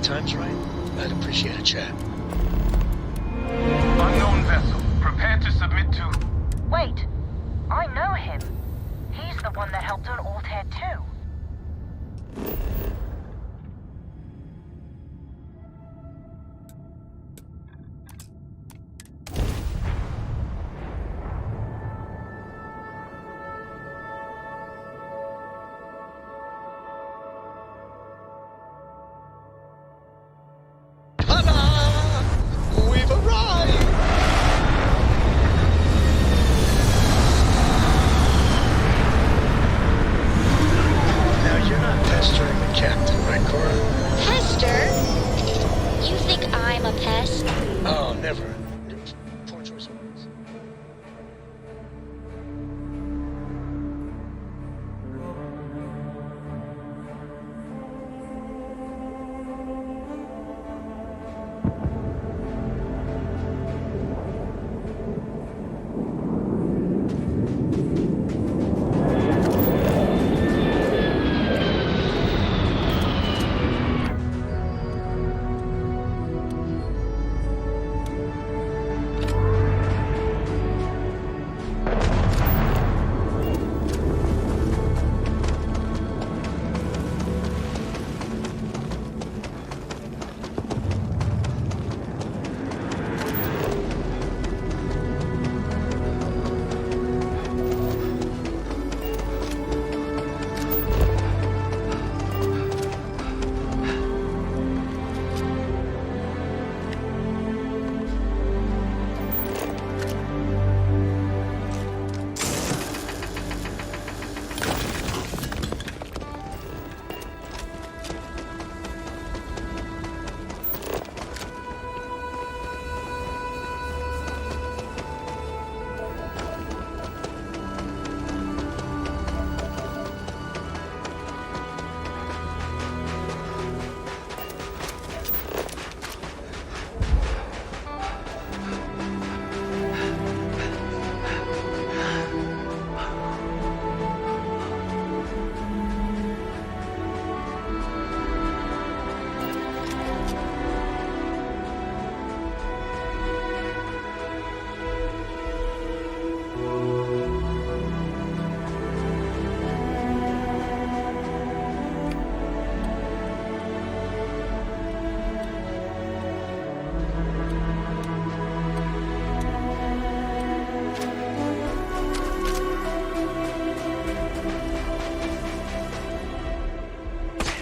time's right, I'd appreciate a chat. Unknown vessel. Prepare to submit to... Wait! I know him. He's the one that helped on Altair 2. We've arrived! Now you're not pestering the captain, right, Cora? Pester? You think I'm a pest? Oh, never. Poor choice of words.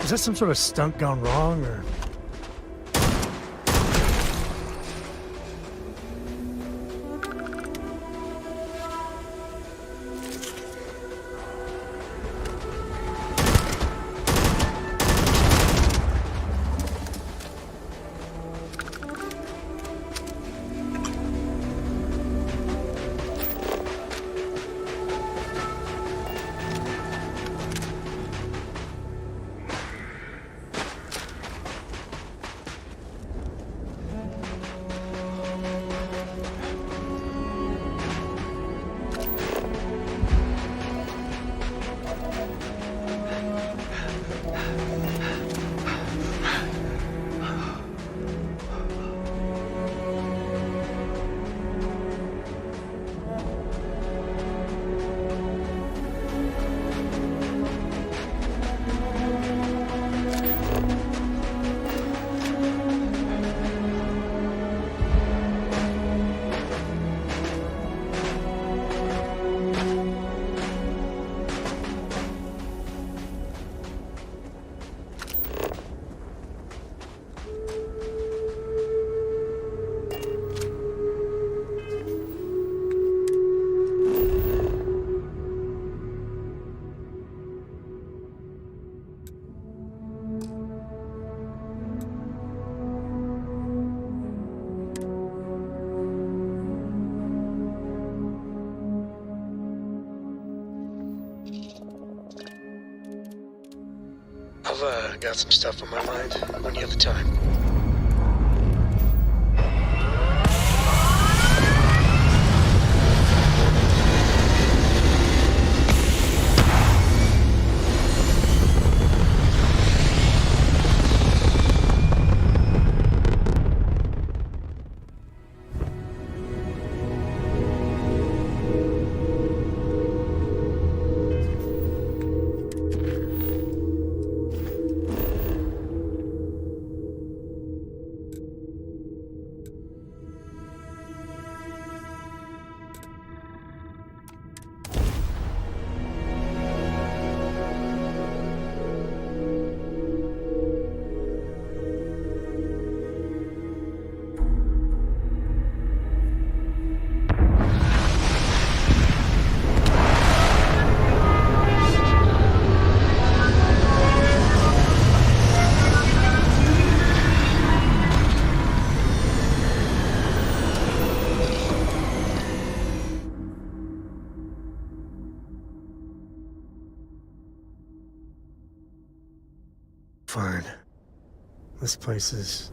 Is that some sort of stunt gone wrong, or...? I've got some stuff on my mind when you have the time. fine. This place is...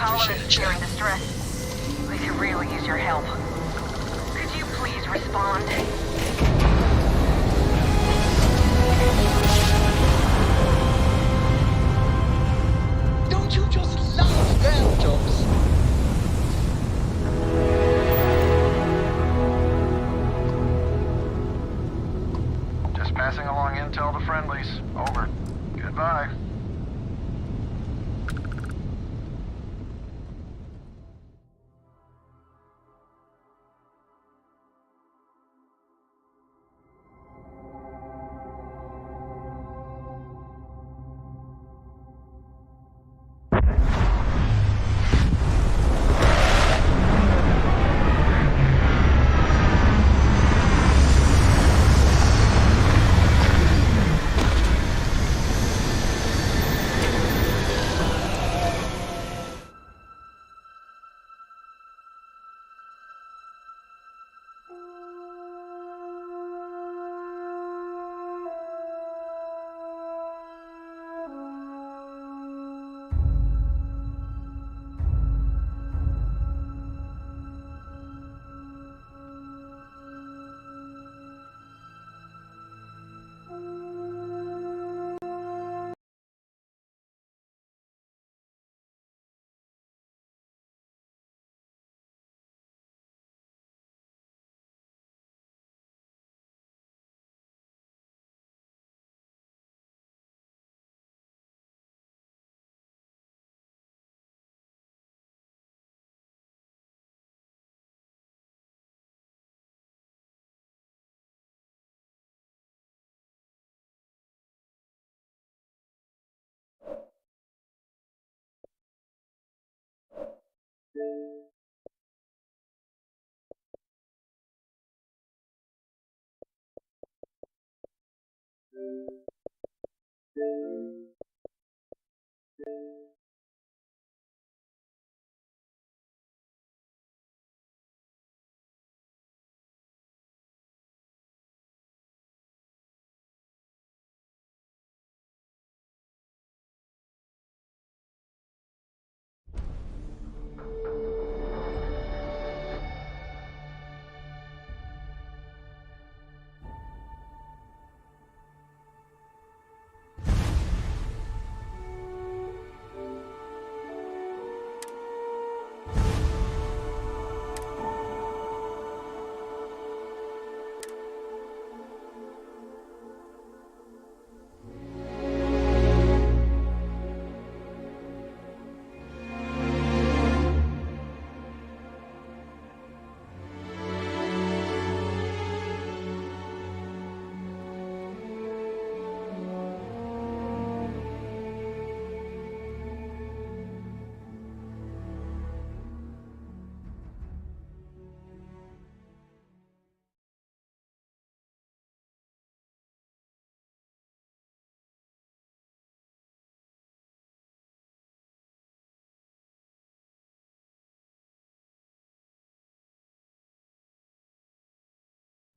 colonists here in distress. We could really use your help. Could you please respond? Don't you just love ground jobs? Just passing along intel to friendlies. Over. Goodbye.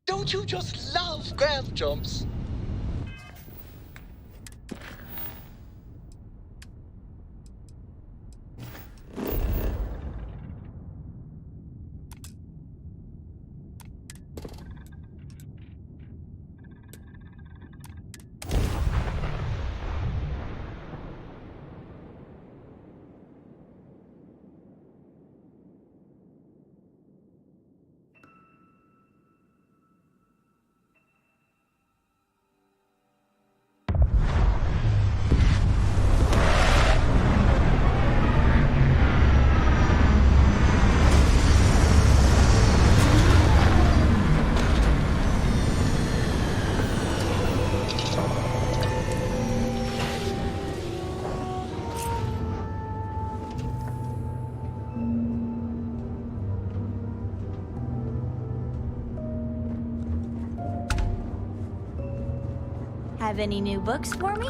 Don't you just love ground jobs? Have any new books for me?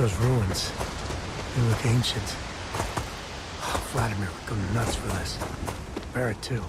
Those ruins, they look ancient. Oh, Vladimir would go nuts for this. Barrett, too.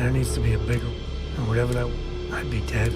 There needs to be a bigger, or whatever that, I'd be dead.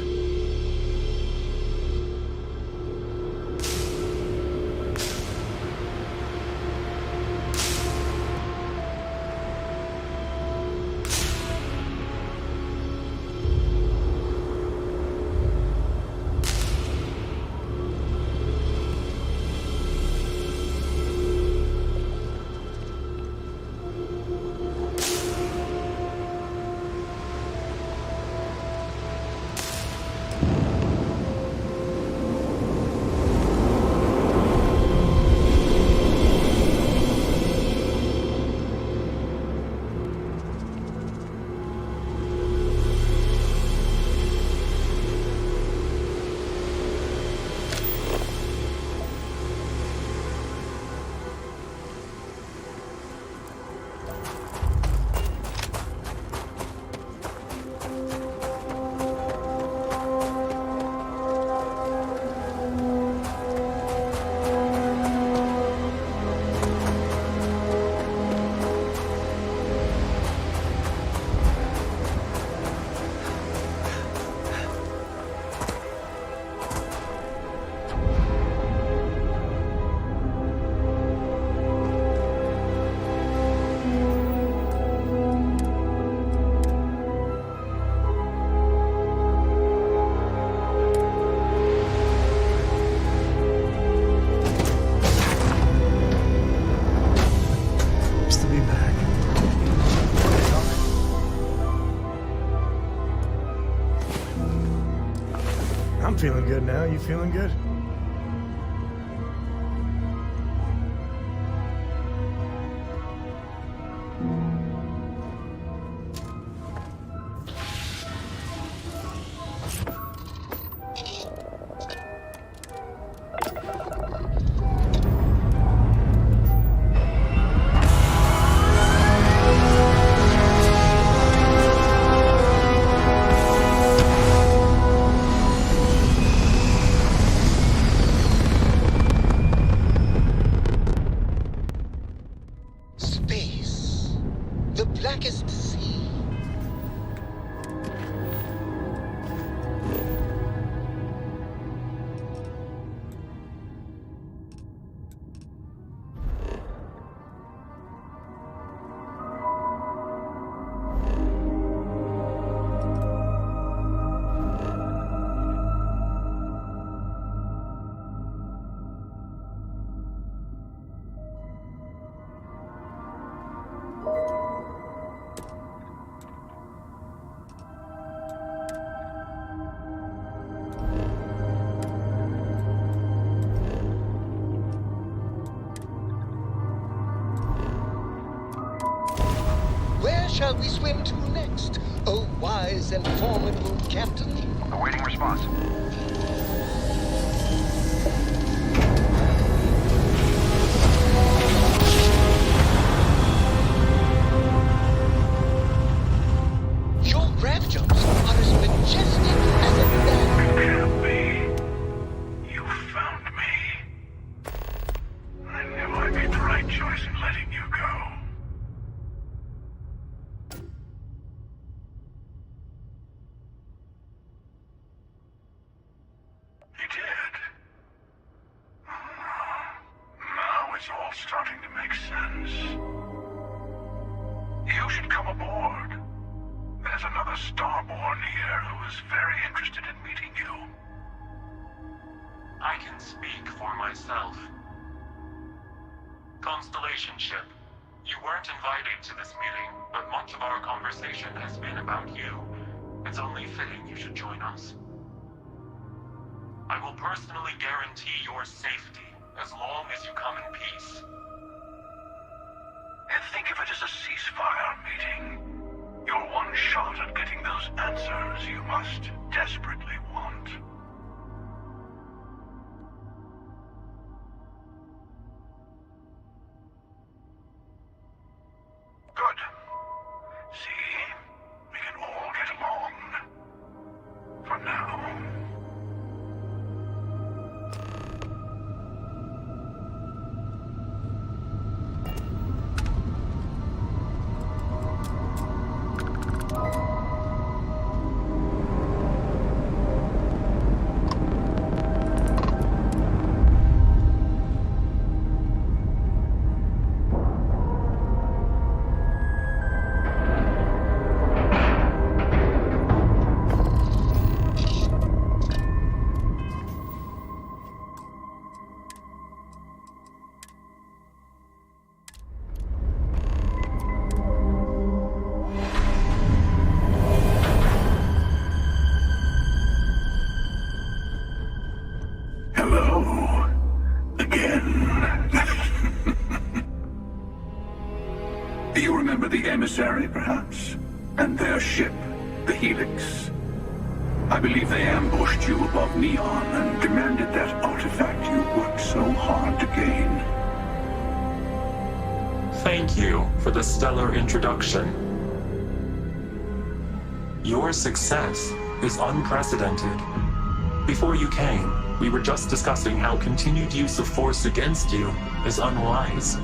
I'm feeling good now. You feeling good? Space. The blackest sea. Where shall we swim to next, O wise and formidable captain? Awaiting response. Your grav jumps are as majestic as a man. Can't be. You found me. I knew I made the right choice in letting you go. You did. Now it's all starting to make sense. You should come aboard. There's another Starborn here who is very interested in meeting you. I can speak for myself. Constellation ship, you weren't invited to this meeting, but much of our conversation has been about you. It's only fitting you should join us. I will personally guarantee your safety as long as you come in peace. And think of it as a ceasefire meeting. Your one shot at getting those answers you must desperately want. Good. See? We can all get along. For now. again. You remember the emissary, perhaps? And their ship, the Helix? I believe they ambushed you above Neon and demanded that artifact you worked so hard to gain. Thank you for the stellar introduction. Your success is unprecedented. Before you came, we were just discussing how continued use of force against you is unwise.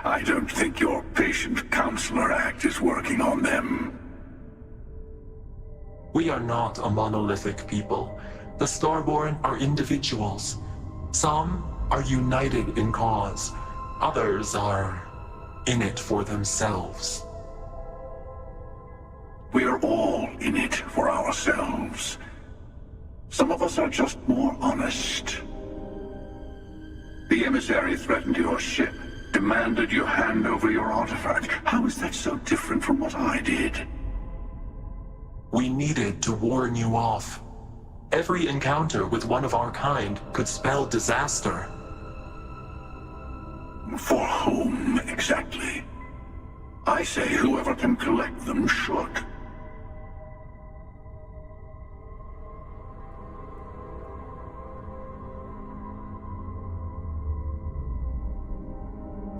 I don't think your patient counselor act is working on them. We are not a monolithic people. The Starborn are individuals. Some are united in cause. Others are in it for themselves. We are all in it for ourselves. Some of us are just more honest. The emissary threatened your ship, demanded you hand over your artifact. How is that so different from what I did? We needed to warn you off. Every encounter with one of our kind could spell disaster. For whom, exactly? I say whoever can collect them should.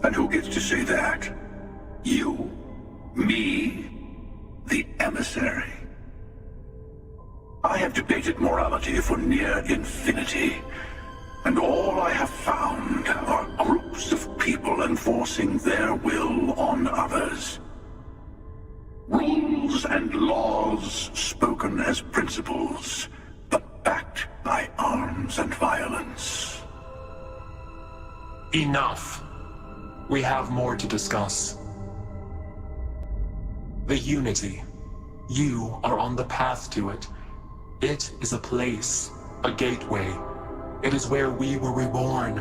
And who gets to say that? You? Me? The emissary? I have debated morality for near infinity, and all I have found are groups of people enforcing their will on others. Rules and laws spoken as principles, but backed by arms and violence. Enough. We have more to discuss. The Unity. You are on the path to it. It is a place, a gateway. It is where we were reborn.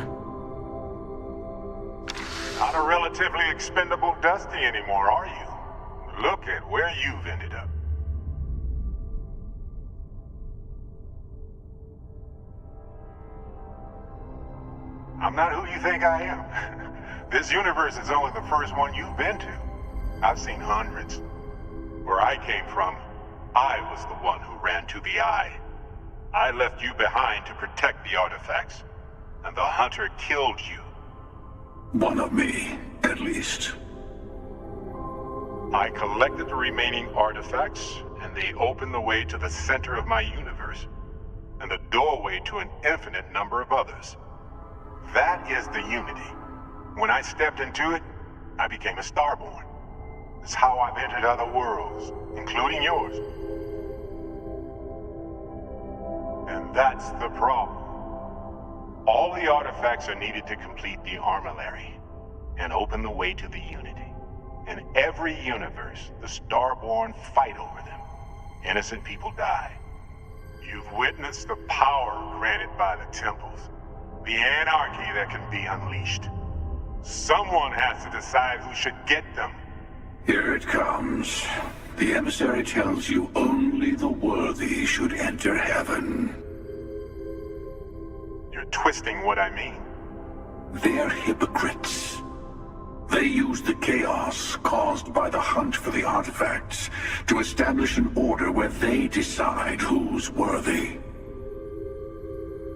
Not a relatively expendable Dusty anymore, are you? Look at where you've ended up. I'm not who you think I am. This universe is only the first one you've been to. I've seen hundreds. Where I came from, I was the one who ran to the Eye. I left you behind to protect the artifacts, and the Hunter killed you. One of me, at least. I collected the remaining artifacts, and they opened the way to the center of my universe, and the doorway to an infinite number of others. That is the Unity. When I stepped into it, I became a Starborn. It's how I've entered other worlds, including yours. And that's the problem. All the artifacts are needed to complete the Armillary and open the way to the Unity. In every universe, the Starborn fight over them. Innocent people die. You've witnessed the power granted by the temples, the anarchy that can be unleashed. Someone has to decide who should get them. Here it comes. The emissary tells you only the worthy should enter heaven. You're twisting what I mean. They're hypocrites. They use the chaos caused by the hunt for the artifacts to establish an order where they decide who's worthy.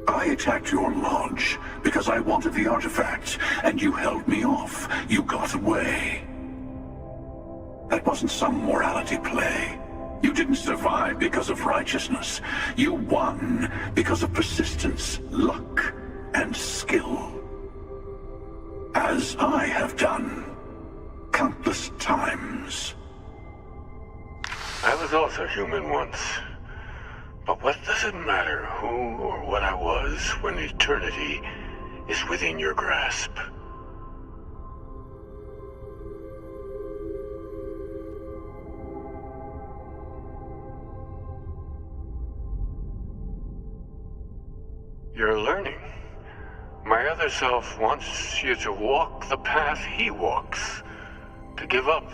I attacked your lodge because I wanted the artifact, and you held me off. You got away. That wasn't some morality play. You didn't survive because of righteousness. You won because of persistence, luck, and skill. As I have done, countless times. I was also human once. But what does it matter who or what I was when eternity is within your grasp? You're learning. My other self wants you to walk the path he walks, to give up,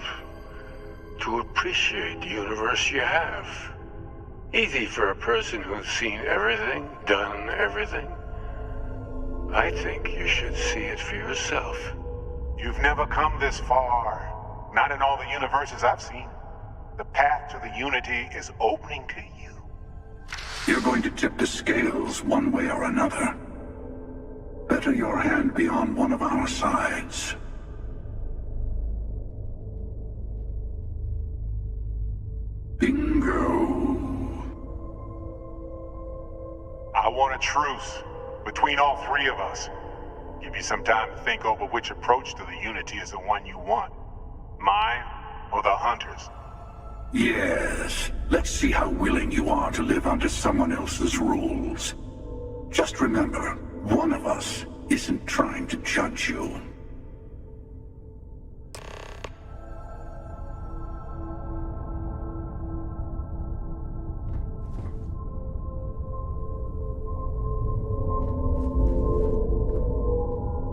to appreciate the universe you have. Easy for a person who's seen everything, done everything. I think you should see it for yourself. You've never come this far. Not in all the universes I've seen. The path to the Unity is opening to you. You're going to tip the scales one way or another. Better your hand be on one of our sides. Bingo. I want a truce between all three of us. Give you some time to think over which approach to the Unity is the one you want. Mine or the Hunters? Yes. Let's see how willing you are to live under someone else's rules. Just remember, one of us isn't trying to judge you.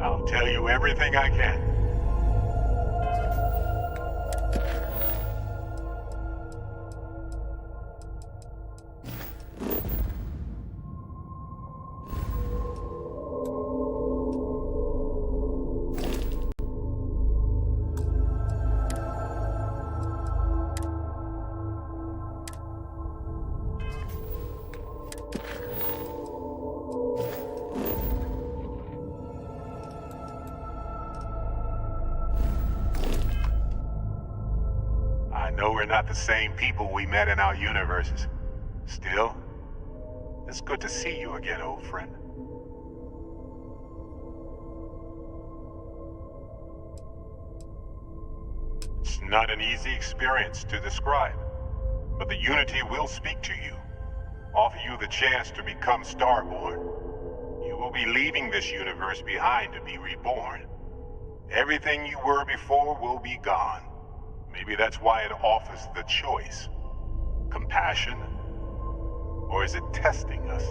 I'll tell you everything I can. Not the same people we met in our universes. Still, it's good to see you again, old friend. It's not an easy experience to describe, but the Unity will speak to you, offer you the chance to become Starborn. You will be leaving this universe behind to be reborn. Everything you were before will be gone. Maybe that's why it offers the choice. Compassion? Or is it testing us?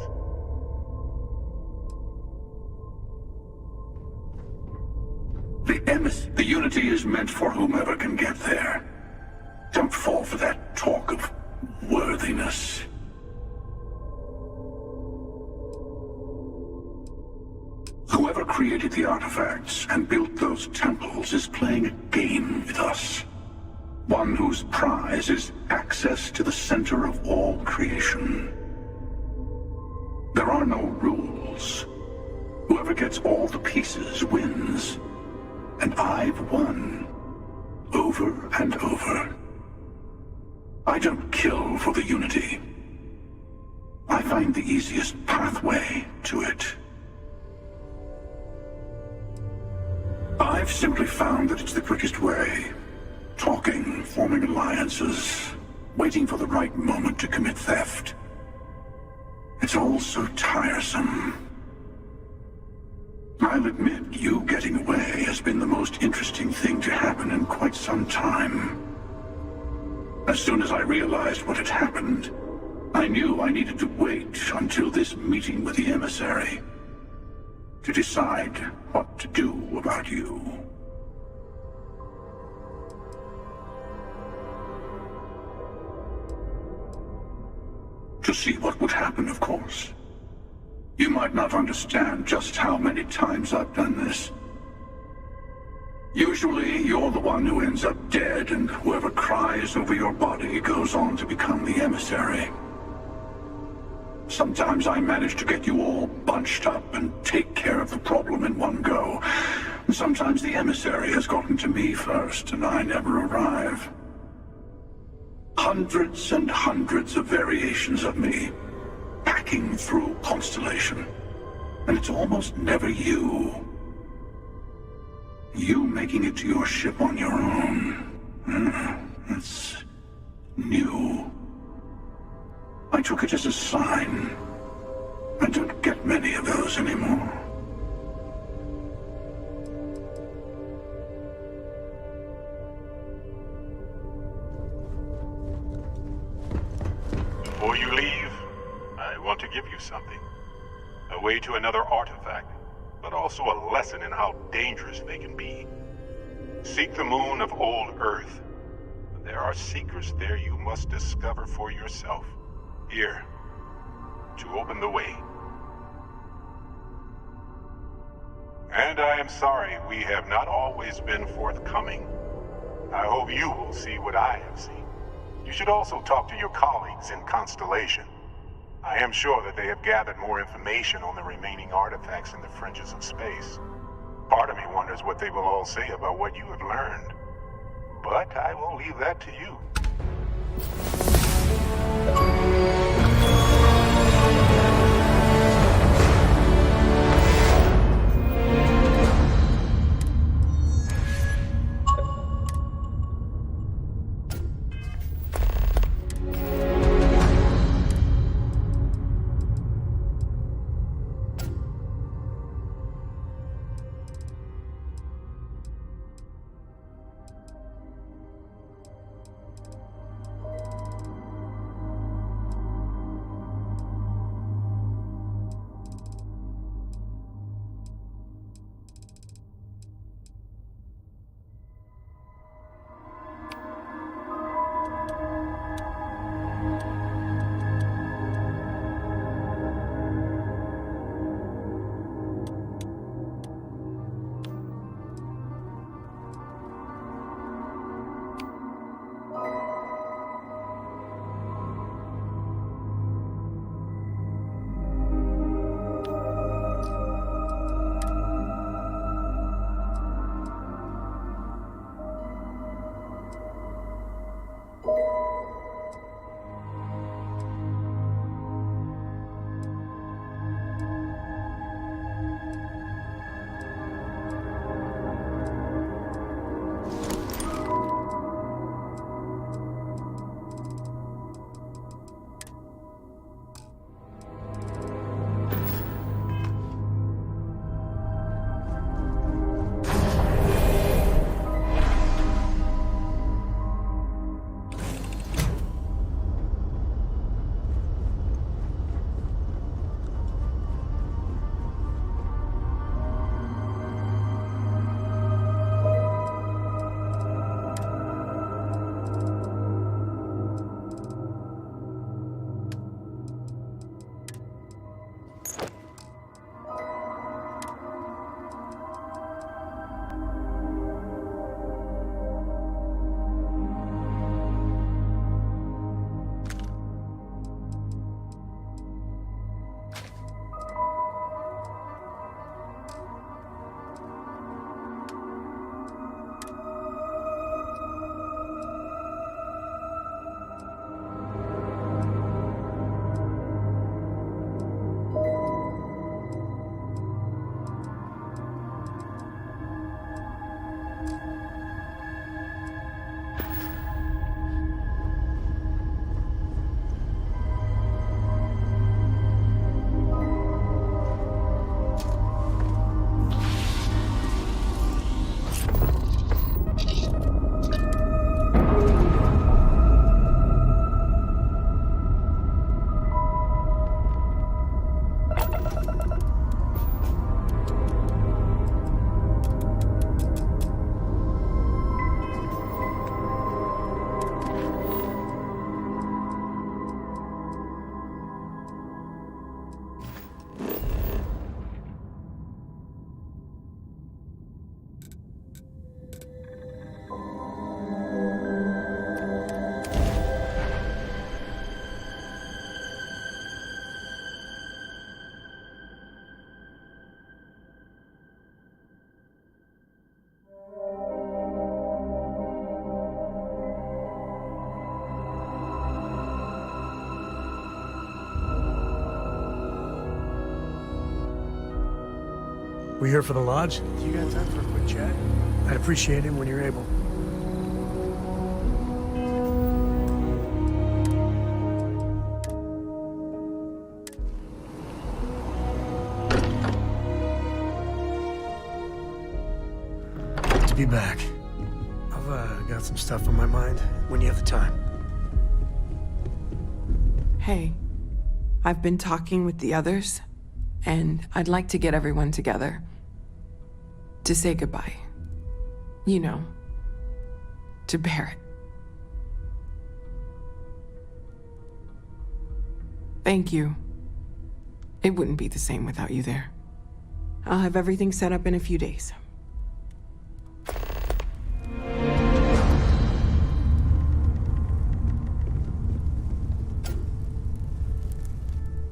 The Unity is meant for whomever can get there. Don't fall for that talk of worthiness. Whoever created the artifacts and built those temples is playing a game with us. One whose prize is access to the center of all creation. There are no rules. Whoever gets all the pieces wins. And I've won. Over and over. I don't kill for the Unity. I find the easiest pathway to it. I've simply found that it's the quickest way. Talking, forming alliances, waiting for the right moment to commit theft. It's all so tiresome. I'll admit, you getting away has been the most interesting thing to happen in quite some time. As soon as I realized what had happened, I knew I needed to wait until this meeting with the emissary to decide what to do about you. To see what would happen, of course. You might not understand just how many times I've done this. Usually, you're the one who ends up dead, and whoever cries over your body goes on to become the emissary. Sometimes I manage to get you all bunched up and take care of the problem in one go. And sometimes the emissary has gotten to me first, and I never arrive. Hundreds and hundreds of variations of me, packing through Constellation. And it's almost never you. You making it to your ship on your own. That's new. I took it as a sign. I don't get many of those anymore. Before you leave, I want to give you something. A way to another artifact, but also a lesson in how dangerous they can be. Seek the moon of old Earth. There are are secrets there you must discover for yourself. Here, to open the way. And I am sorry we have not always been forthcoming. I hope you will see what I have seen. You should also talk to your colleagues in Constellation. I am sure that they have gathered more information on the remaining artifacts in the fringes of space. Part of me wonders what they will all say about what you have learned. But I will leave that to you. We here for the lodge? You got time for a quick chat? I'd appreciate it when you're able. Good to be back. I've got some stuff on my mind when you have the time. Hey, I've been talking with the others, and I'd like to get everyone together. To say goodbye. You know, to Barrett. Thank you. It wouldn't be the same without you there. I'll have everything set up in a few days.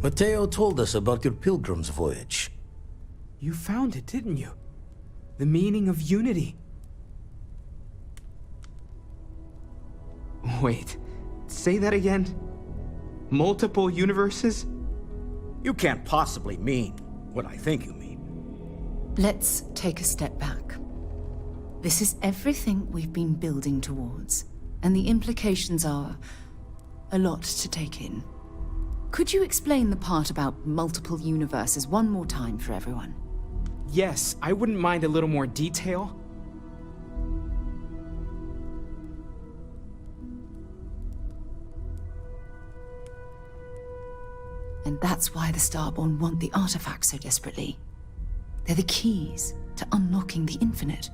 Matteo told us about your pilgrim's voyage. You found it, didn't you? The meaning of unity. Wait, say that again? Multiple universes? You can't possibly mean what I think you mean. Let's take a step back. This is everything we've been building towards, and the implications are a lot to take in. Could you explain the part about multiple universes one more time for everyone? Yes, I wouldn't mind a little more detail. And that's why the Starborn want the artifacts so desperately. They're the keys to unlocking the infinite.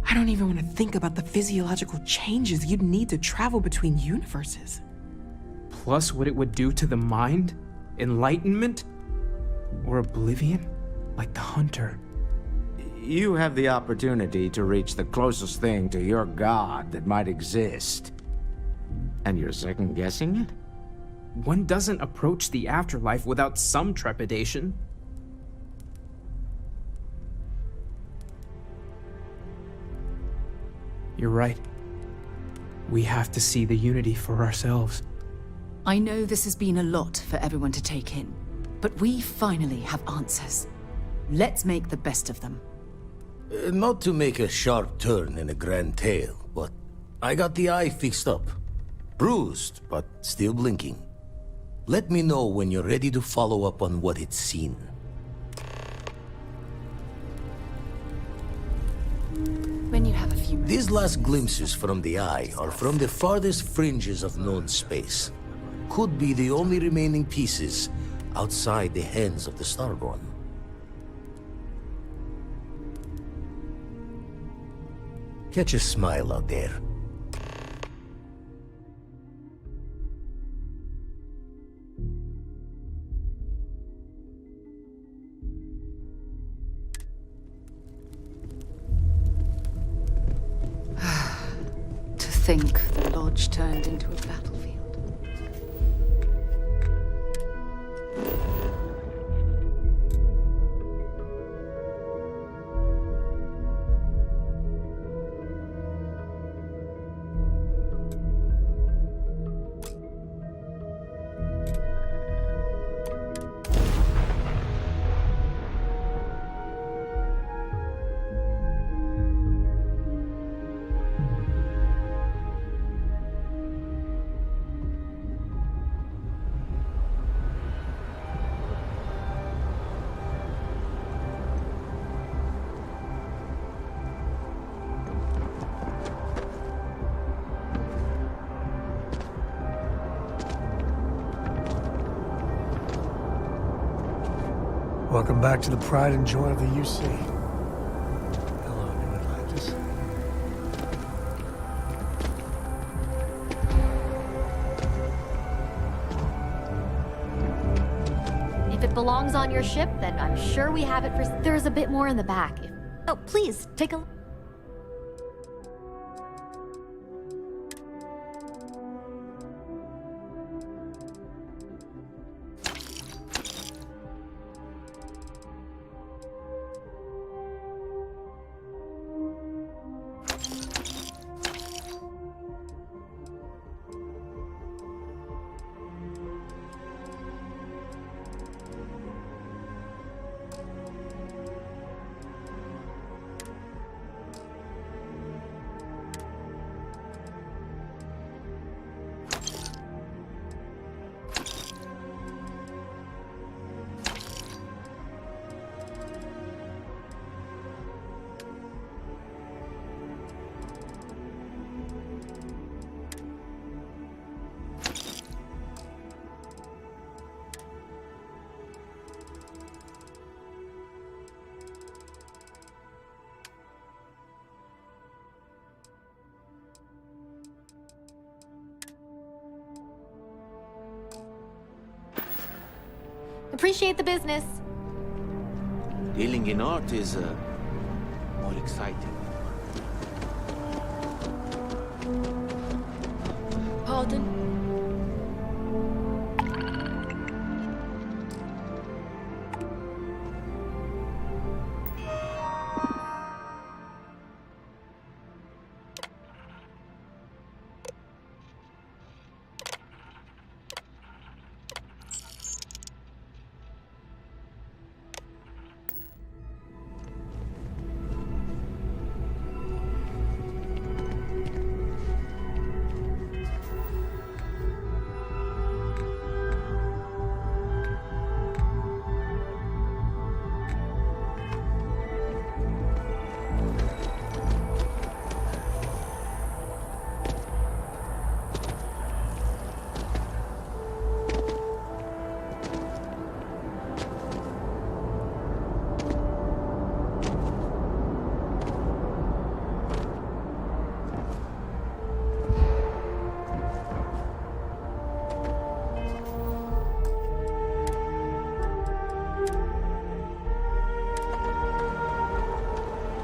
I don't even want to think about the physiological changes you'd need to travel between universes. Plus what it would do to the mind? Enlightenment? Or oblivion? Like the Hunter. You have the opportunity to reach the closest thing to your god that might exist. And you're second-guessing it? One doesn't approach the afterlife without some trepidation. You're right. We have to see the unity for ourselves. I know this has been a lot for everyone to take in, but we finally have answers. Let's make the best of them. Not to make a sharp turn in a grand tale, but I got the eye fixed up. Bruised, but still blinking. Let me know when you're ready to follow up on what it's seen. When you have a few minutes. These last glimpses from the eye are from the farthest fringes of known space. Could be the only remaining pieces outside the hands of the Starborn. Catch a smile out there. To think the Lodge turned into a battlefield. Welcome back to the pride and joy of the UC. Hello, New Atlantis. If it belongs on your ship, then I'm sure we have it for... There's a bit more in the back. Oh, please, take a... Appreciate the business. Dealing in art is more exciting. Pardon?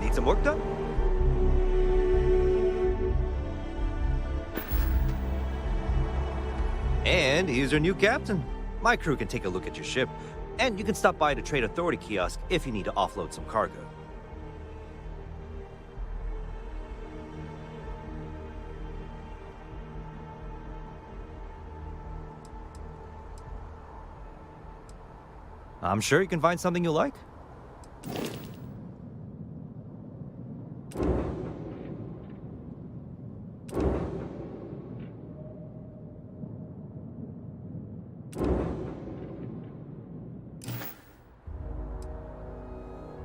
Need some work done? And here's your new captain. My crew can take a look at your ship, and you can stop by the Trade Authority kiosk if you need to offload some cargo. I'm sure you can find something you like.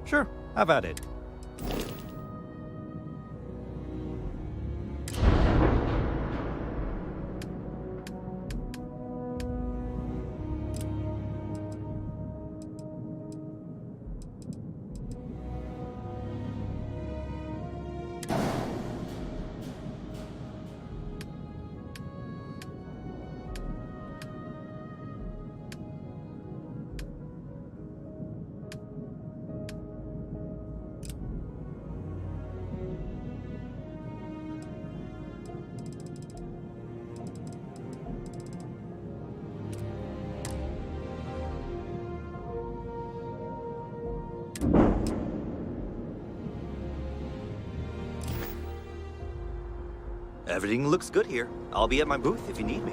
Sure, have at it. Everything looks good here. I'll be at my booth if you need me.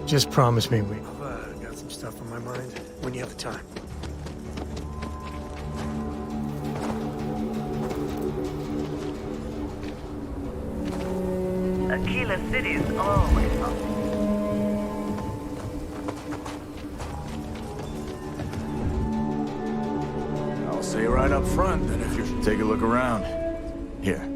Just promise me I've got some stuff on my mind when you have the time. populous cities always help. I'll say right up front that if you take a look around. Here.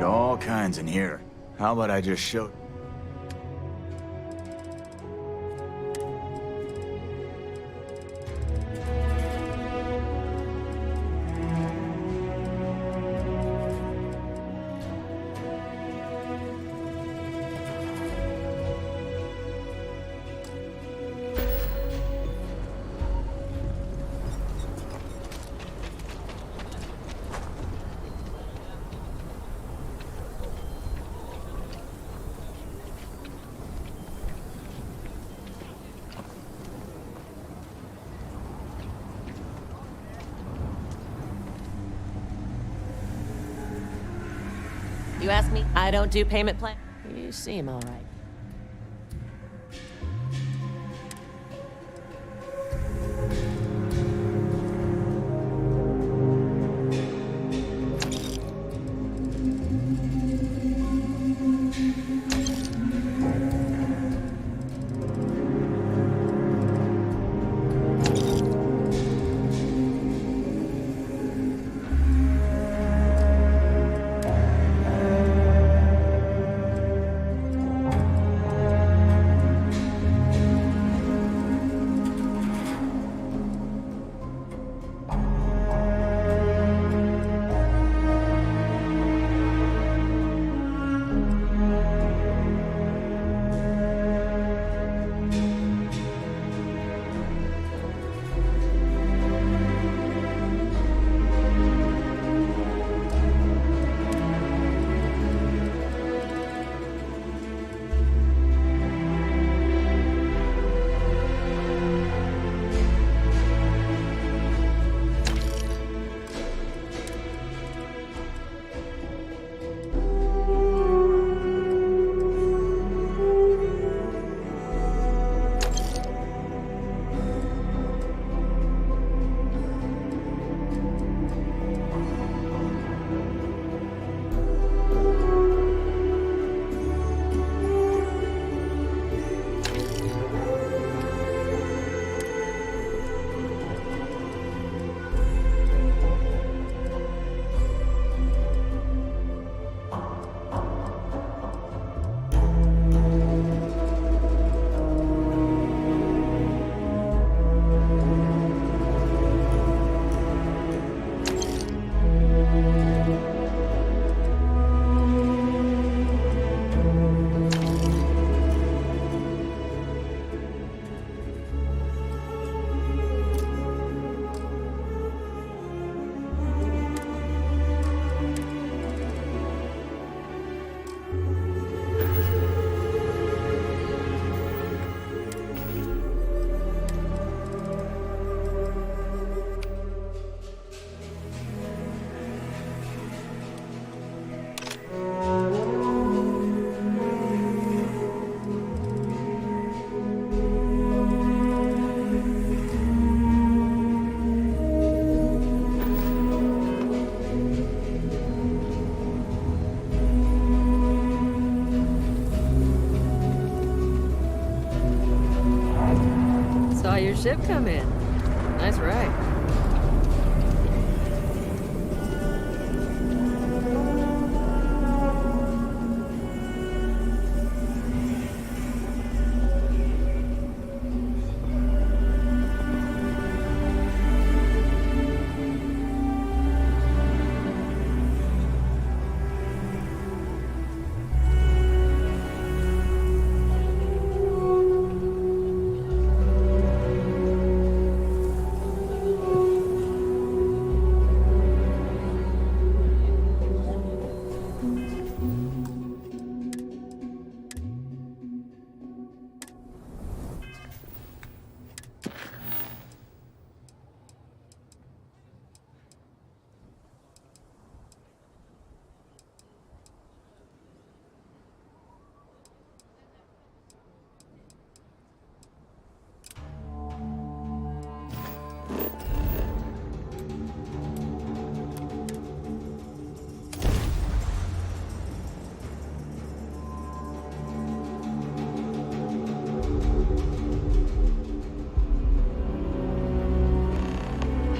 All kinds in here. How about I just show... You ask me, I don't do payment plan. You seem all right. Saw your ship come in. Nice ride.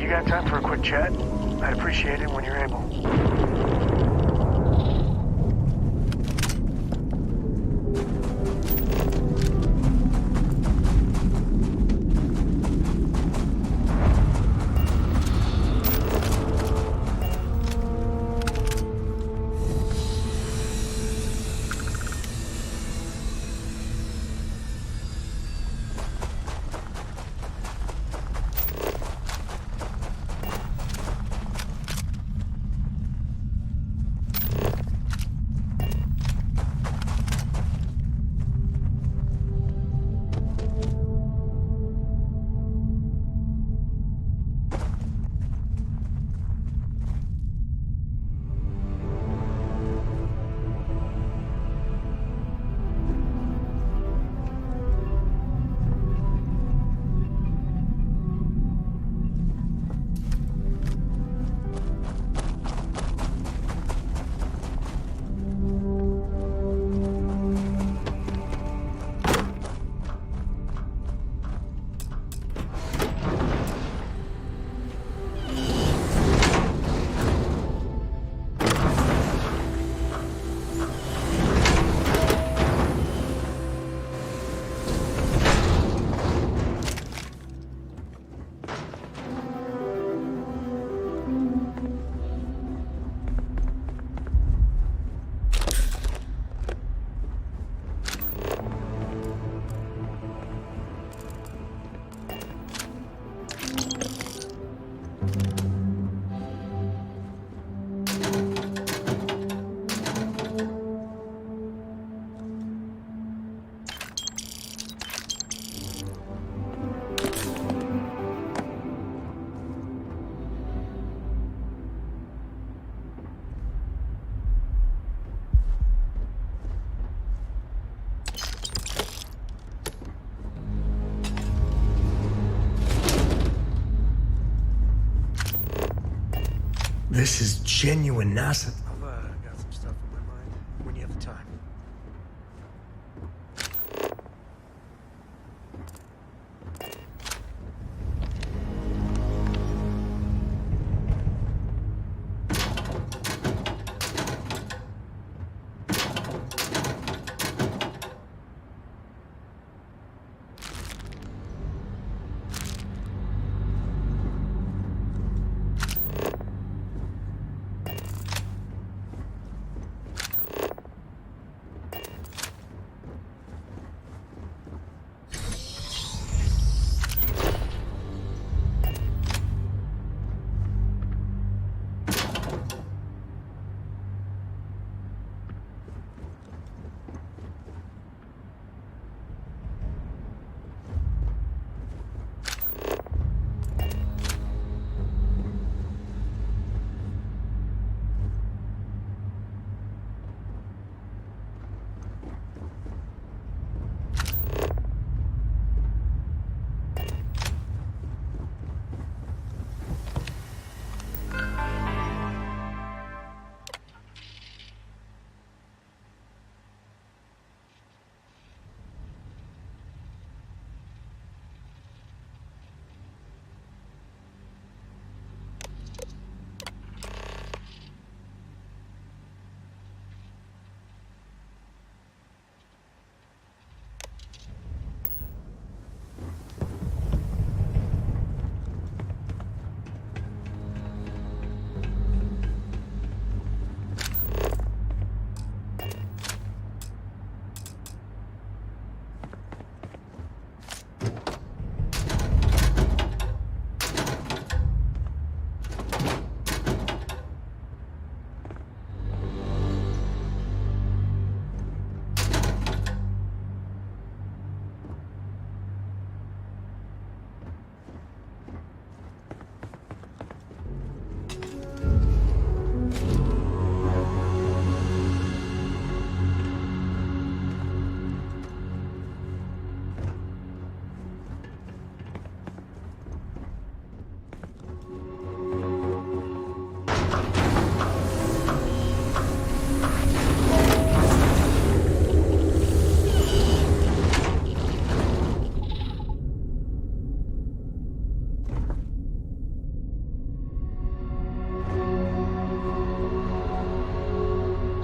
You got time for a quick chat? I'd appreciate it when you're able. This is genuine NASA. I've got some stuff on my mind when you have the time.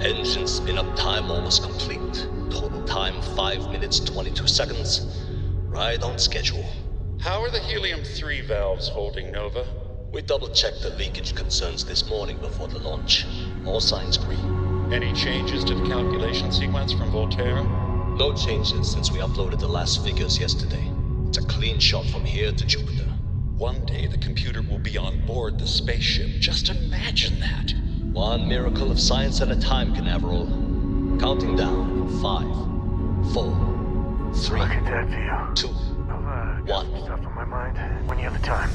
Engine spin-up time almost complete. Total time 5 minutes 22 seconds. Right on schedule. How are the helium-3 valves holding, Nova? We double-checked the leakage concerns this morning before the launch. All signs green. Any changes to the calculation sequence from Volterra? No changes since we uploaded the last figures yesterday. It's a clean shot from here to Jupiter. One day the computer will be on board the spaceship. Just imagine that. One miracle of science at a time, Canaveral. Counting down. 5, 4, 3, Look at that view. 2, Got some stuff on my mind. When you have the time.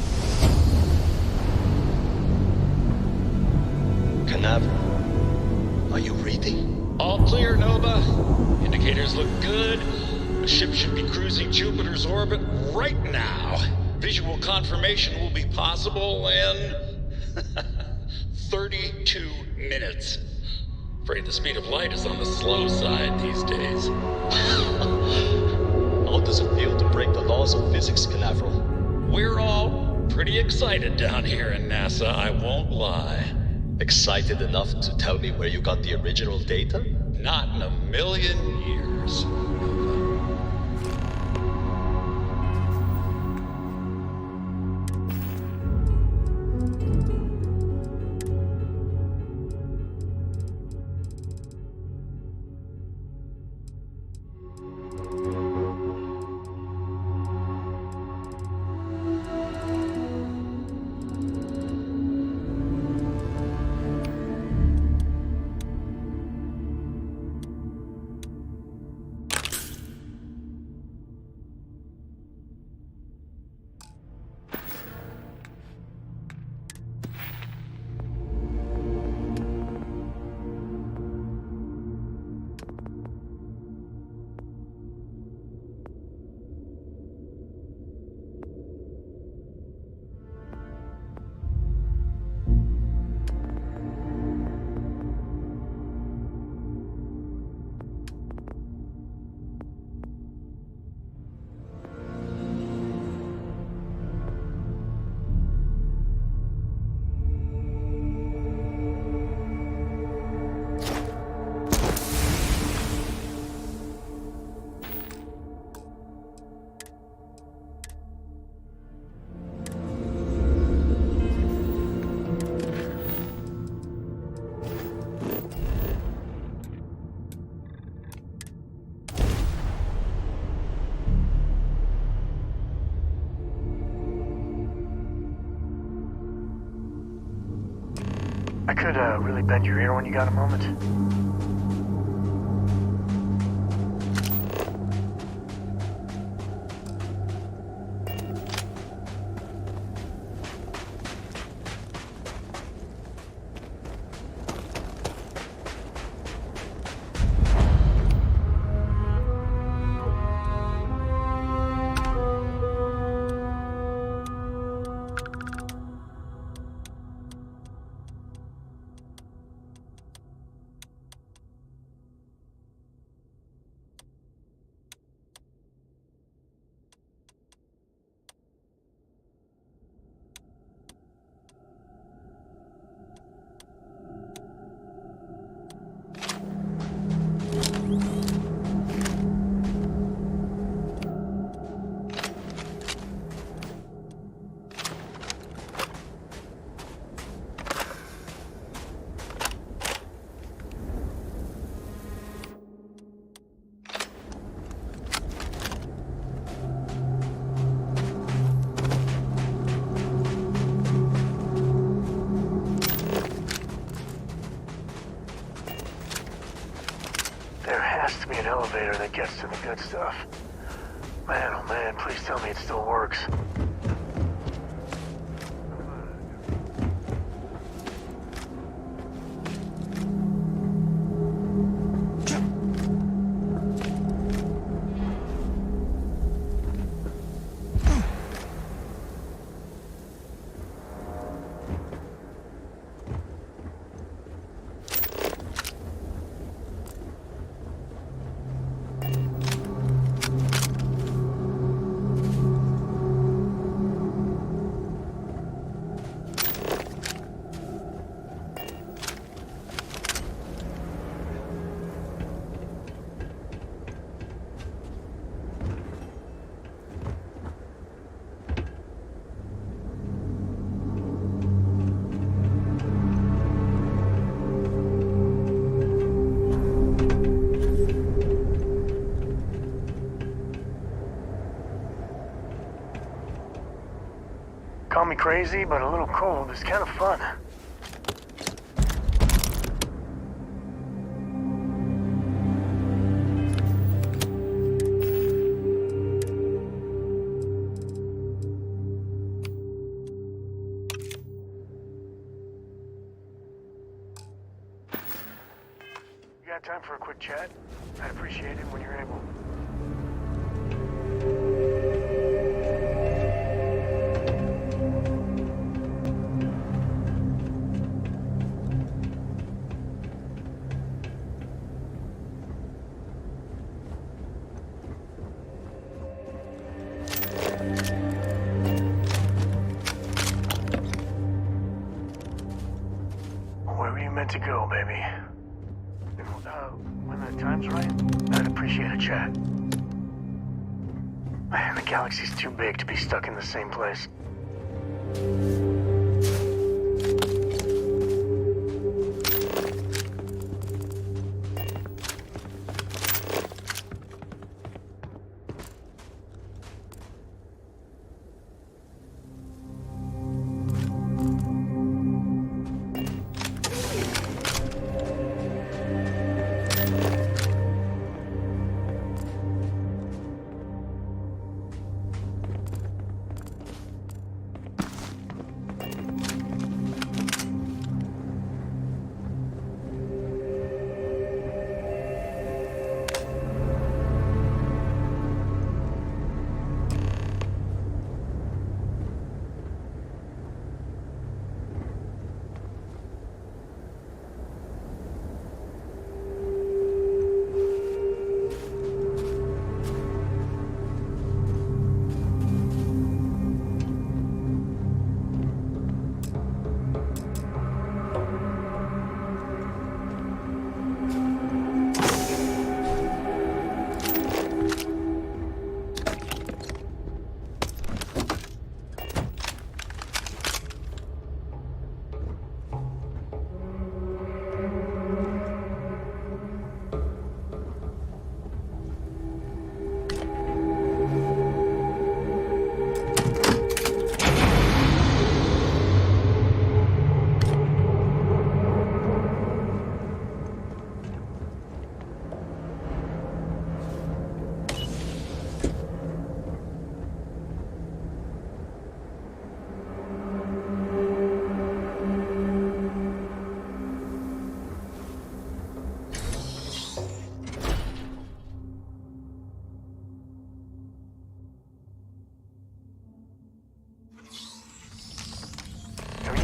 Canaveral, are you reading? All clear, Nova. Indicators look good. The ship should be cruising Jupiter's orbit right now. Visual confirmation will be possible in 32 minutes. Afraid the speed of light is on the slow side these days. How does it feel to break the laws of physics, Canaveral? We're all pretty excited down here in NASA, I won't lie. Excited enough to tell me where you got the original data? Not in a million years. I could really bend your ear when you got a moment. Elevator that gets to the good stuff. Man, oh man, please tell me it still works. Call me crazy, but a little cold is kind of fun. You got time for a quick chat? I'd appreciate it when you're able. Where were you meant to go, baby? When the time's right, I'd appreciate a chat. Man, the galaxy's too big to be stuck in the same place.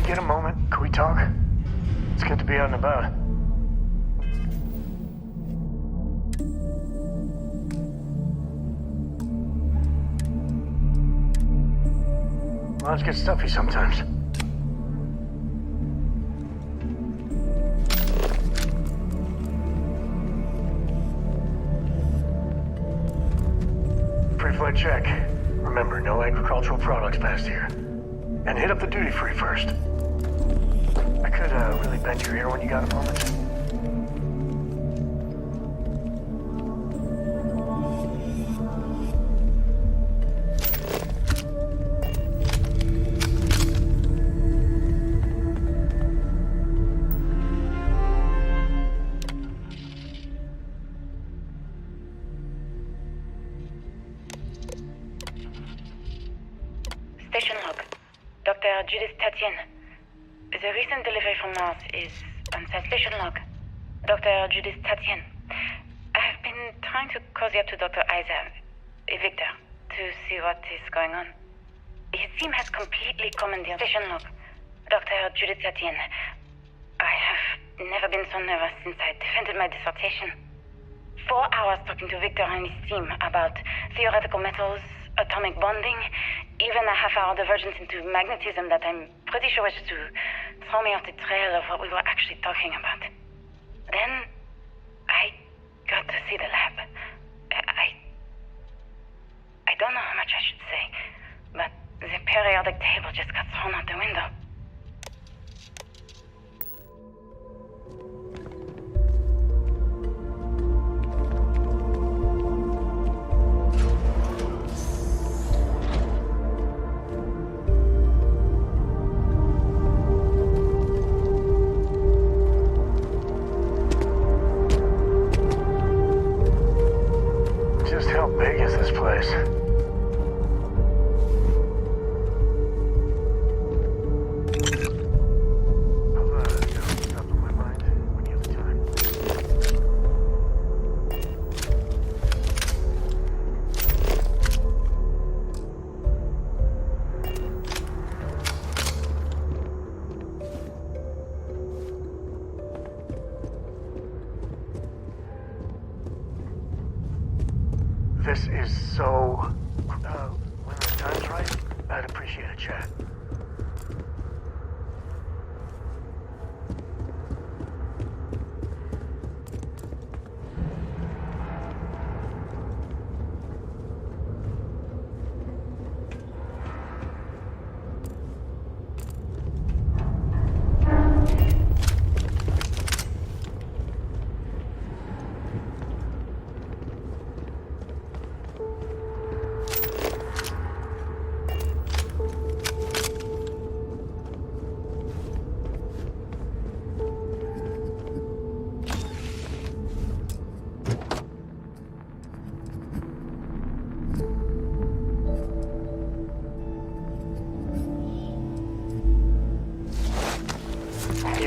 Get a moment? Can we talk? It's good to be out and about. Lives get stuffy sometimes. Pre-flight check. Remember, no agricultural products past here. And hit up the duty-free first. I could really bend your ear when you got a moment. Station log. Dr. Judith Tatien. The recent delivery from Mars is on station log. Dr. Judith Tatien. I've been trying to cozy up to Dr. Victor, to see what is going on. His team has completely commandeered station log. Dr. Judith Tatien. I have never been so nervous since I defended my dissertation. 4 hours talking to Victor and his team about theoretical metals, atomic bonding, even a half-hour divergence into magnetism that I'm pretty sure was to throw me off the trail of what we were actually talking about. Then, I got to see the lab. I don't know how much I should say, but the periodic table just got thrown out the window. this is so... when the time's right, I'd appreciate a chat.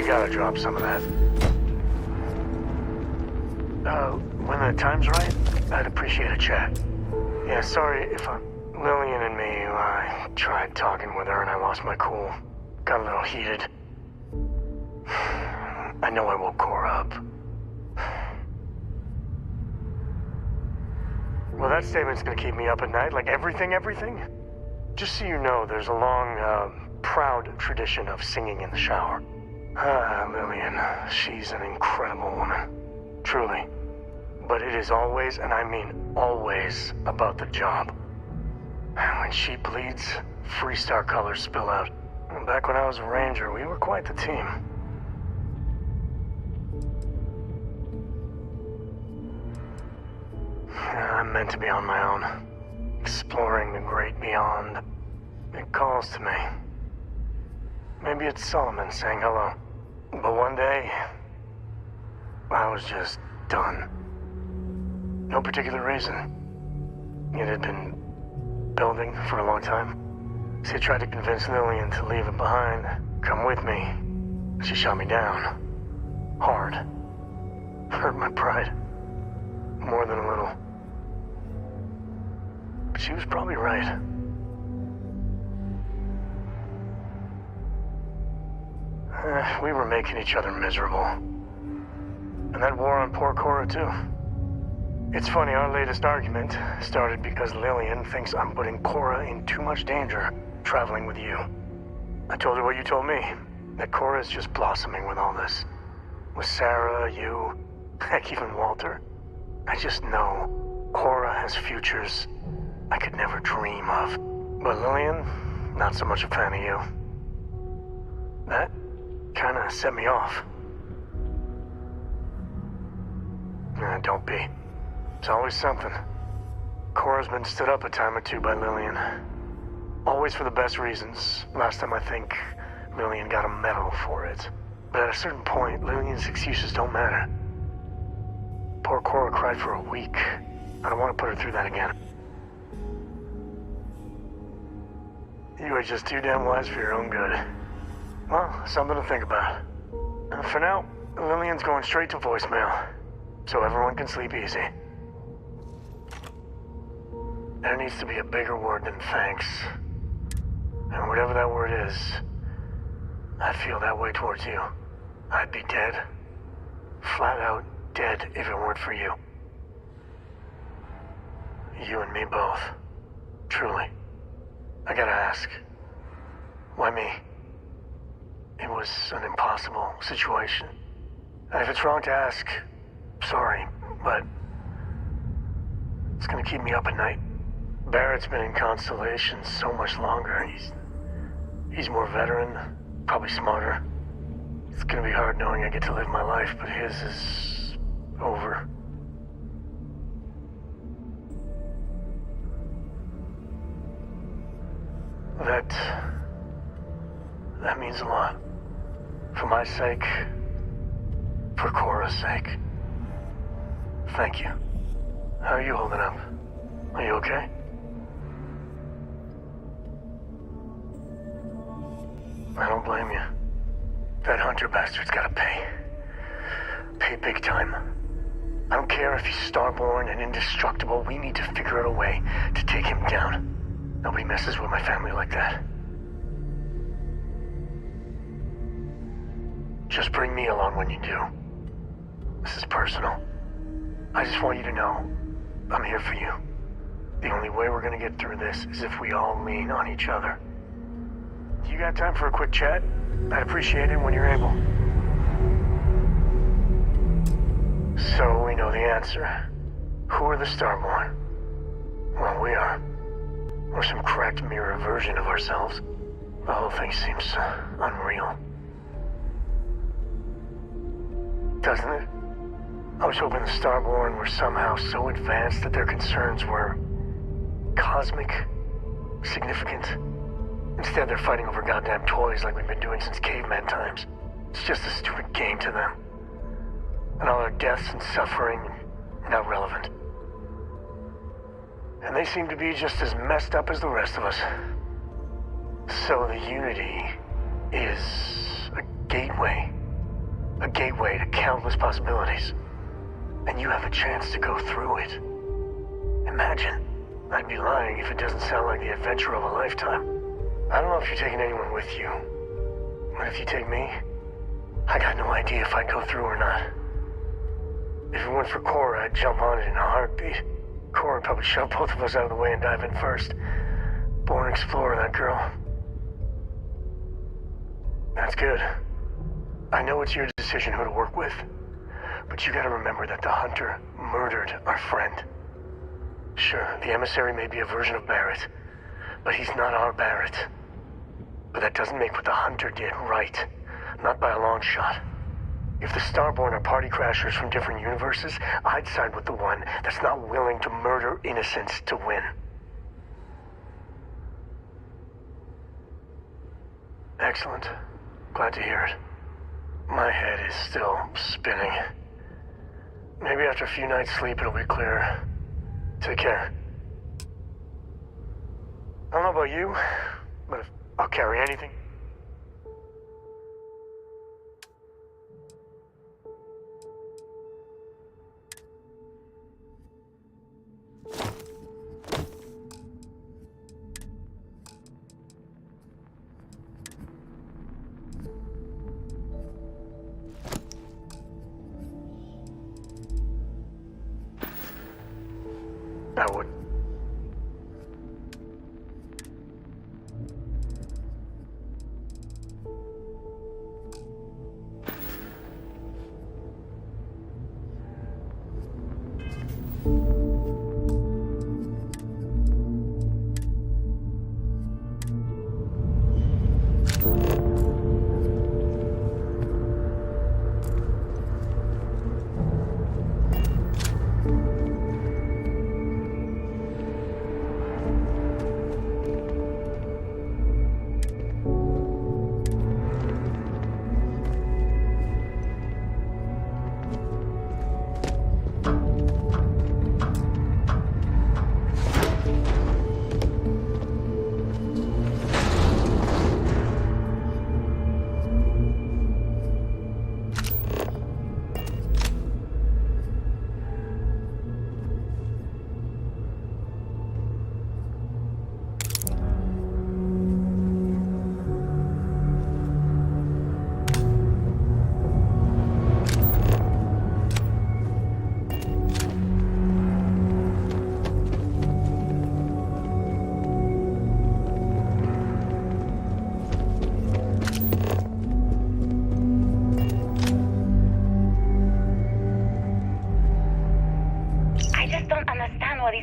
Gotta drop some of that. When the time's right, I'd appreciate a chat. Yeah, sorry if Lillian and me, I tried talking with her and I lost my cool. Got a little heated. I know I woke Cora up. Well, that statement's gonna keep me up at night, like everything? Just so you know, there's a long, proud tradition of singing in the shower. Lillian, she's an incredible woman. Truly. But it is always, and I mean always, about the job. When she bleeds, Freestar colors spill out. Back when I was a ranger, we were quite the team. I'm meant to be on my own, exploring the great beyond. It calls to me. Maybe it's Solomon saying hello. But one day, I was just done. No particular reason. It had been building for a long time. So I tried to convince Lillian to leave it behind, come with me. She shot me down. Hard. Hurt my pride. More than a little. But she was probably right. We were making each other miserable. And that war on poor Cora, too. It's funny, our latest argument started because Lillian thinks I'm putting Cora in too much danger traveling with you. I told her what you told me, that Cora's just blossoming with all this. With Sarah, you, heck, even Walter. I just know Cora has futures I could never dream of. But Lillian, not so much a fan of you. That kinda set me off. Don't be. It's always something. Cora's been stood up a time or two by Lillian. Always for the best reasons. Last time I think Lillian got a medal for it. But at a certain point, Lillian's excuses don't matter. Poor Cora cried for a week. I don't want to put her through that again. You are just too damn wise for your own good. Well, something to think about. For now, Lillian's going straight to voicemail, so everyone can sleep easy. There needs to be a bigger word than thanks. And whatever that word is, I feel that way towards you. I'd be dead. Flat out dead if it weren't for you. You and me both. Truly. I gotta ask. Why me? It was an impossible situation. And if it's wrong to ask, sorry, but it's gonna keep me up at night. Barrett's been in Constellation so much longer. He's more veteran, probably smarter. It's gonna be hard knowing I get to live my life, but his is over. That means a lot. For my sake, for Cora's sake. Thank you. How are you holding up? Are you okay? I don't blame you. That Hunter bastard's gotta pay. Pay big time. I don't care if he's starborn and indestructible. We need to figure out a way to take him down. Nobody messes with my family like that. Just bring me along when you do. This is personal. I just want you to know I'm here for you. The only way we're gonna get through this is if we all lean on each other. You got time for a quick chat? I'd appreciate it when you're able. So we know the answer. Who are the Starborn? Well, we are. We're some cracked mirror version of ourselves. The whole thing seems unreal. Doesn't it? I was hoping the Starborn were somehow so advanced that their concerns were cosmic, significant. Instead, they're fighting over goddamn toys like we've been doing since caveman times. It's just a stupid game to them. And all our deaths and suffering, not relevant. And they seem to be just as messed up as the rest of us. So the Unity is a gateway. A gateway to countless possibilities. And you have a chance to go through it. Imagine. I'd be lying if it doesn't sound like the adventure of a lifetime. I don't know if you're taking anyone with you. But if you take me, I got no idea if I'd go through or not. If it weren't for Cora, I'd jump on it in a heartbeat. Cora would probably shove both of us out of the way and dive in first. Born explorer, that girl. That's good. I know it's your decision who to work with. But you gotta remember that the Hunter murdered our friend. Sure, the emissary may be a version of Barrett, but he's not our Barrett. But that doesn't make what the Hunter did right. Not by a long shot. If the Starborn are party crashers from different universes, I'd side with the one that's not willing to murder innocents to win. Excellent. Glad to hear it. My head is still spinning. Maybe after a few nights' sleep it'll be clearer. Take care. I don't know about you, but if I'll carry anything. I would.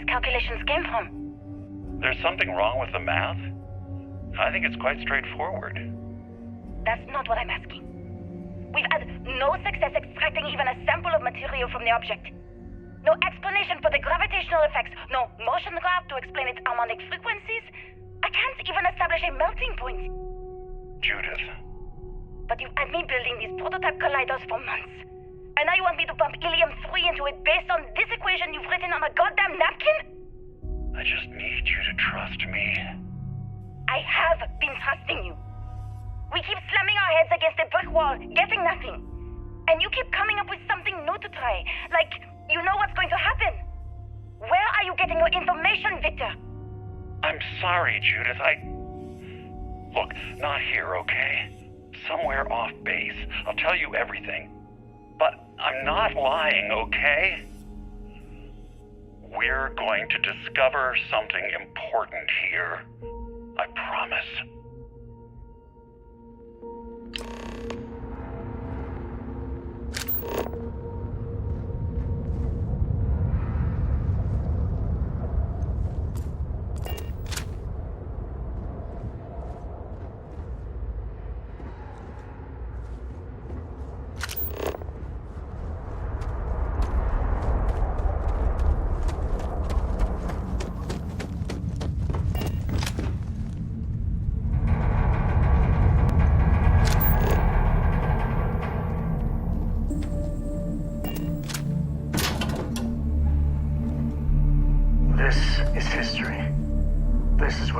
Calculations came from. There's something wrong with the math? I think it's quite straightforward. That's not what I'm asking. We've had no success extracting even a sample of material from the object. No explanation for the gravitational effects, no motion graph to explain its harmonic frequencies. I can't even establish a melting point. Judith. But you've had me building these prototype colliders for months. And now you want me to pump helium-3 into it based on this equation you've written on a goddamn napkin? I just need you to trust me. I have been trusting you. We keep slamming our heads against a brick wall, getting nothing. And you keep coming up with something new to try, like you know what's going to happen. Where are you getting your information, Victor? I'm sorry, Judith. Look, not here, okay? Somewhere off base. I'll tell you everything. But I'm not lying, okay? We're going to discover something important here. I promise.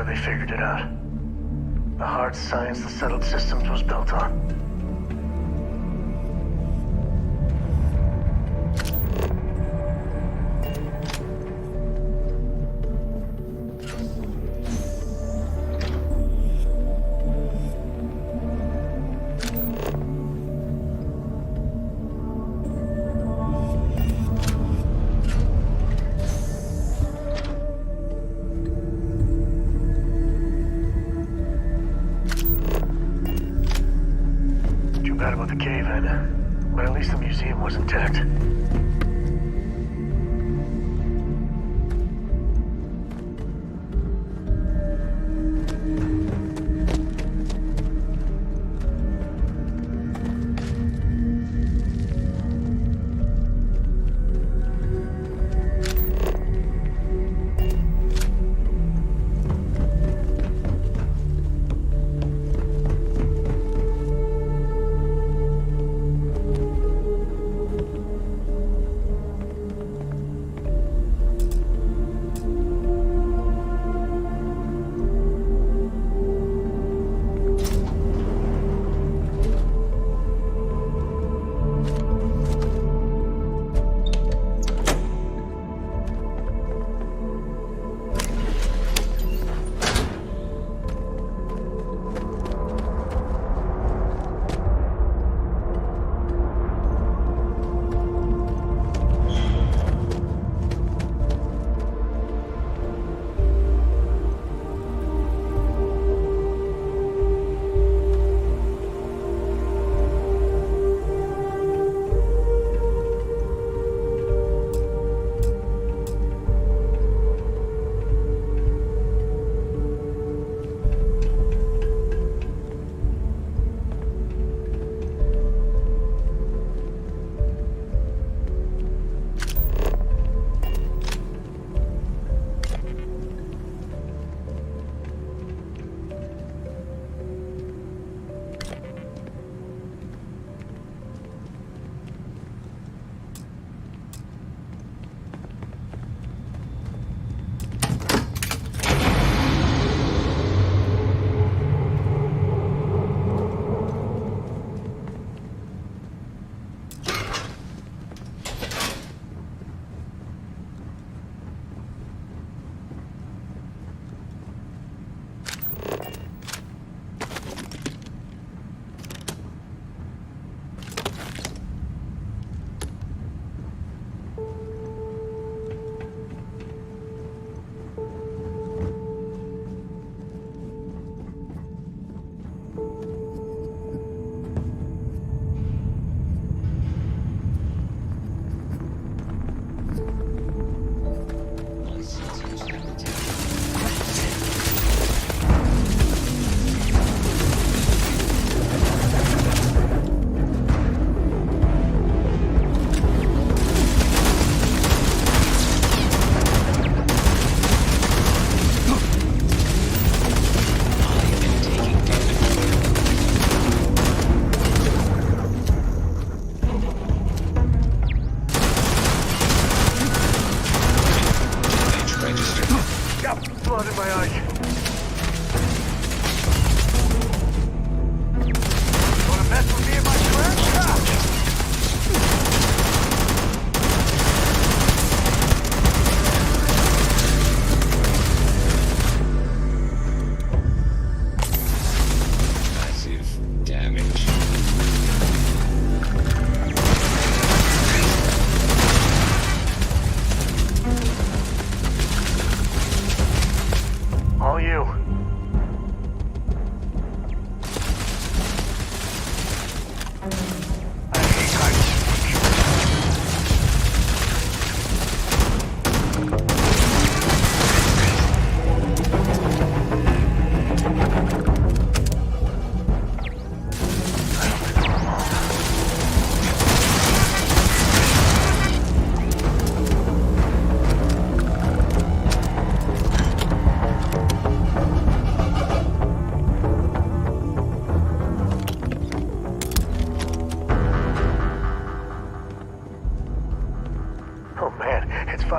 They figured it out. The hard science the settled systems was built on. Was intact.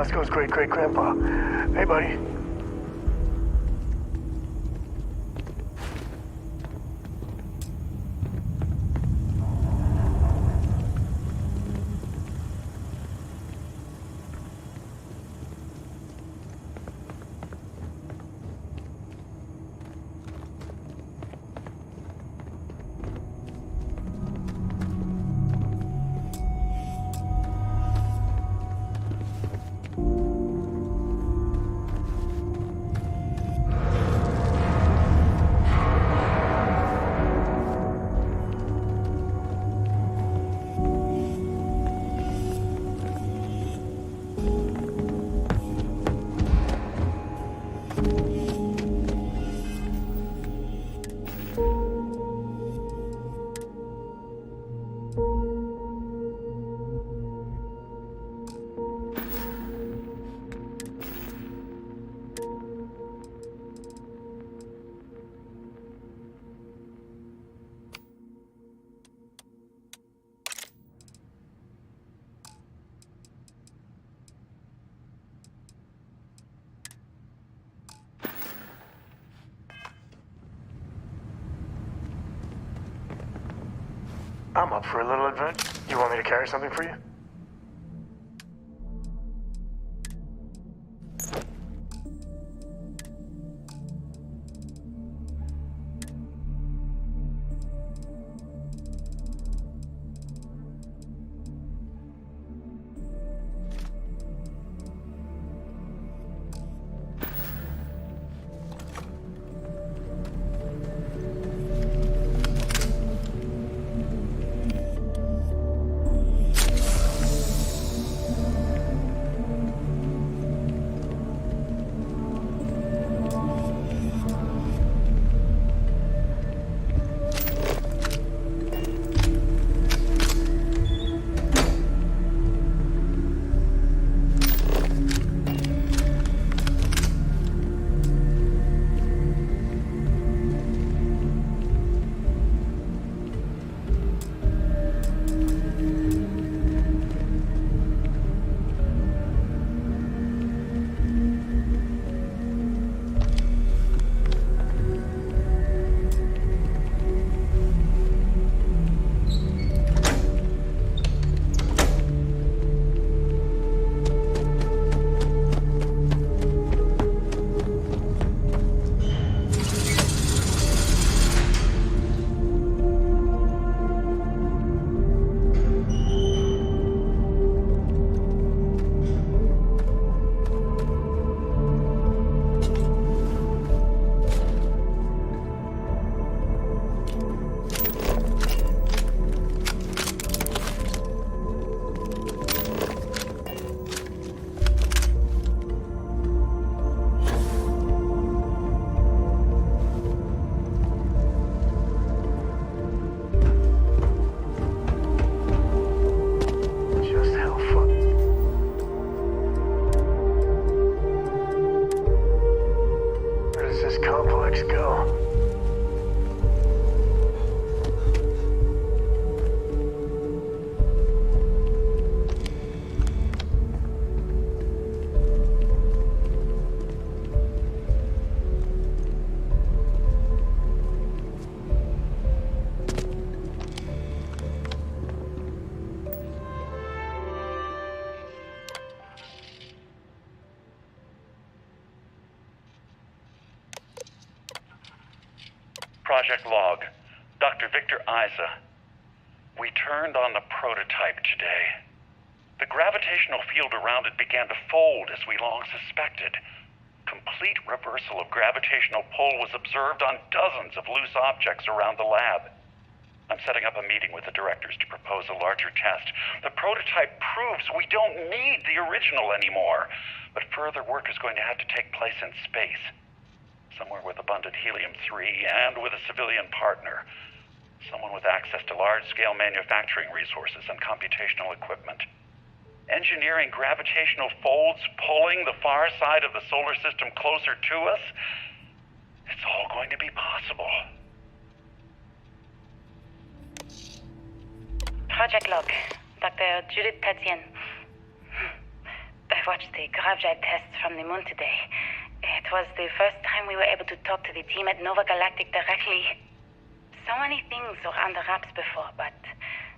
Roscoe's great-great-grandpa. Hey, buddy. I'm up for a little adventure. You want me to carry something for you? Project Log, Dr. Victor Isa. We turned on the prototype today. The gravitational field around it began to fold as we long suspected. Complete reversal of gravitational pull was observed on dozens of loose objects around the lab. I'm setting up a meeting with the directors to propose a larger test. The prototype proves we don't need the original anymore, but further work is going to have to take place in space. Somewhere with abundant helium-3 and with a civilian partner. Someone with access to large-scale manufacturing resources and computational equipment. Engineering gravitational folds pulling the far side of the solar system closer to us. It's all going to be possible. Project Log, Dr. Judith Tatien. I watched the gravjive tests from the moon today. It was the first time we were able to talk to the team at Nova Galactic directly. So many things were under wraps before, but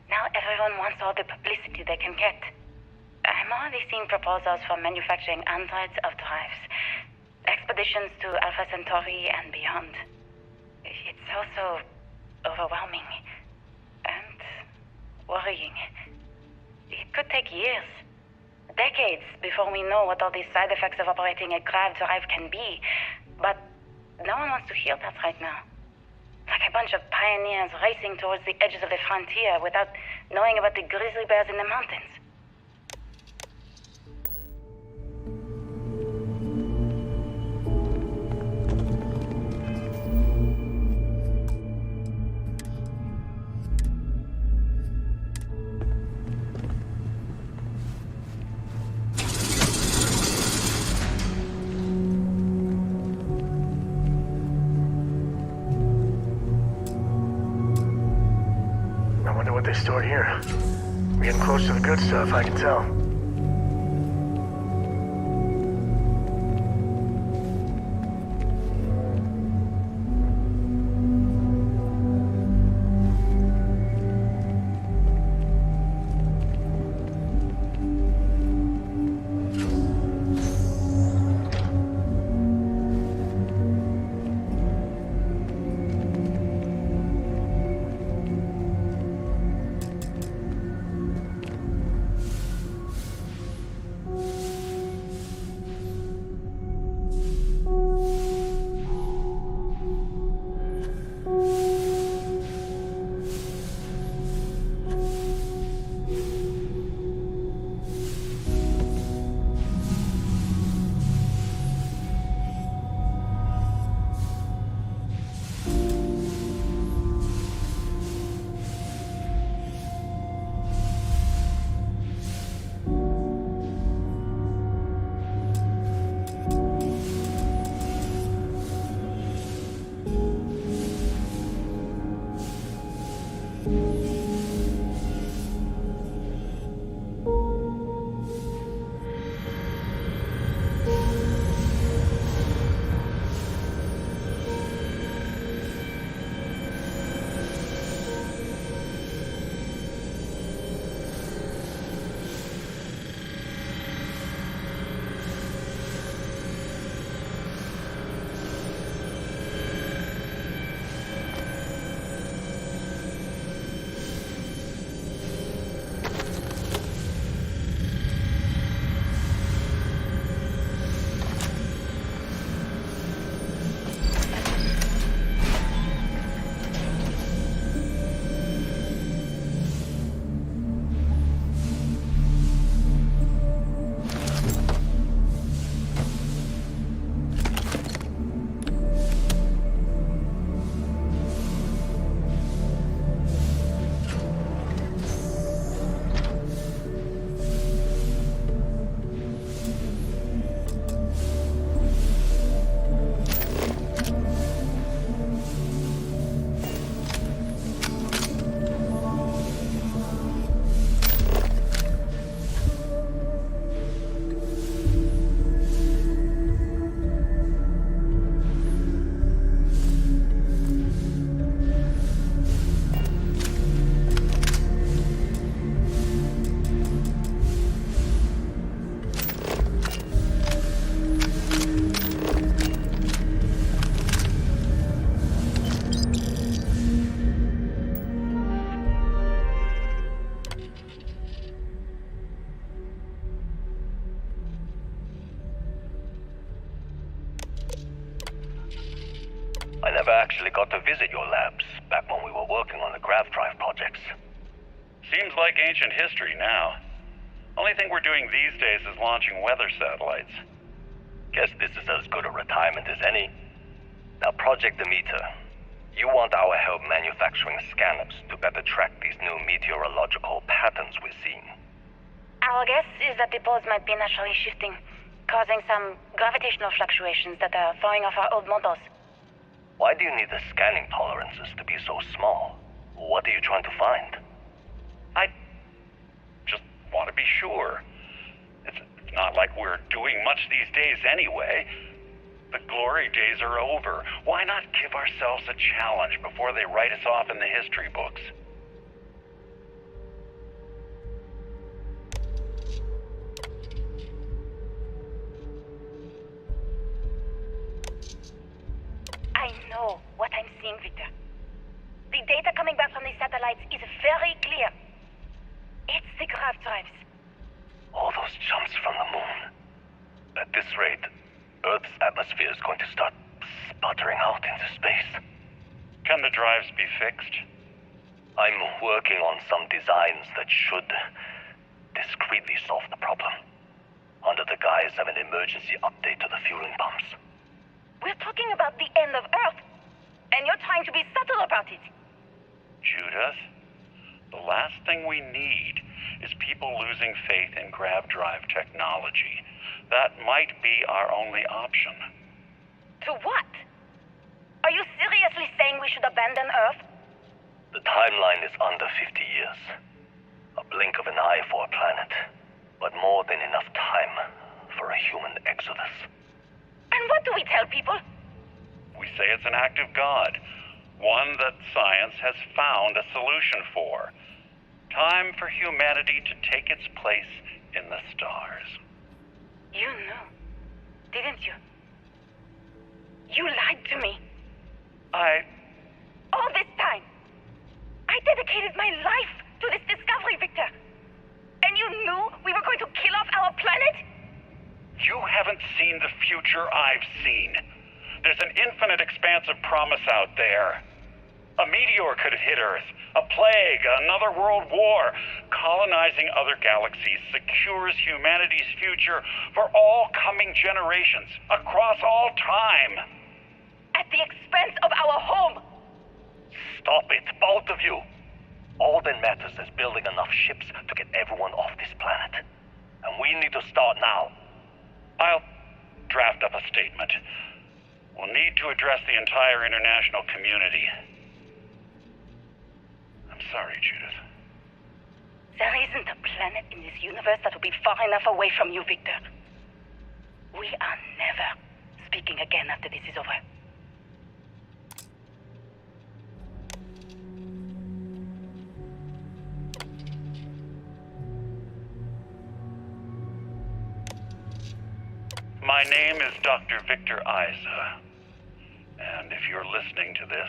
now everyone wants all the publicity they can get. I'm already seeing proposals for manufacturing androids of drives, expeditions to Alpha Centauri and beyond. It's also overwhelming and worrying. It could take years, decades, before we know what all the side effects of operating a grav drive can be, but no one wants to hear that right now. Like a bunch of pioneers racing towards the edges of the frontier without knowing about the grizzly bears in the mountains. They stored here. We're getting close to the good stuff, I can tell. I never actually got to visit your labs back when we were working on the grav drive projects. Seems like ancient history now. Only thing we're doing these days is launching weather satellites. Guess this is as good a retirement as any. Now, Project Demeter, you want our help manufacturing scanners to better track these new meteorological patterns we're seeing. Our guess is that the poles might be naturally shifting, causing some gravitational fluctuations that are throwing off our old models. Why do you need the scanning tolerances to be so small? What are you trying to find? I just want to be sure. It's not like we're doing much these days anyway. The glory days are over. Why not give ourselves a challenge before they write us off in the history books? I know what I'm seeing, Victor. The data coming back from the satellites is very clear. It's the grav drives. All those jumps from the moon. At this rate, Earth's atmosphere is going to start sputtering out into space. Can the drives be fixed? I'm working on some designs that should discreetly solve the problem, under the guise of an emergency update to the fueling pumps. We're talking about the end of Earth, and you're trying to be subtle about it. Judith, the last thing we need is people losing faith in grav drive technology. That might be our only option. To what? Are you seriously saying we should abandon Earth? The timeline is under 50 years. A blink of an eye for a planet, but more than enough time for a human exodus. And what do we tell people? We say it's an act of God, one that science has found a solution for. Time for humanity to take its place in the stars. You knew, didn't you? You lied to me. All this time, I dedicated my life to this discovery, Victor. And you knew we were going to kill off our planet? You haven't seen the future I've seen. There's an infinite expanse of promise out there. A meteor could have hit Earth, a plague, another world war. Colonizing other galaxies secures humanity's future for all coming generations, across all time. At the expense of our home. Stop it, both of you. All that matters is building enough ships to get everyone off this planet. And we need to start now. I'll draft up a statement. We'll need to address the entire international community. I'm sorry, Judith. There isn't a planet in this universe that will be far enough away from you, Victor. We are never speaking again after this is over. My name is Dr. Victor Isa, and if you're listening to this,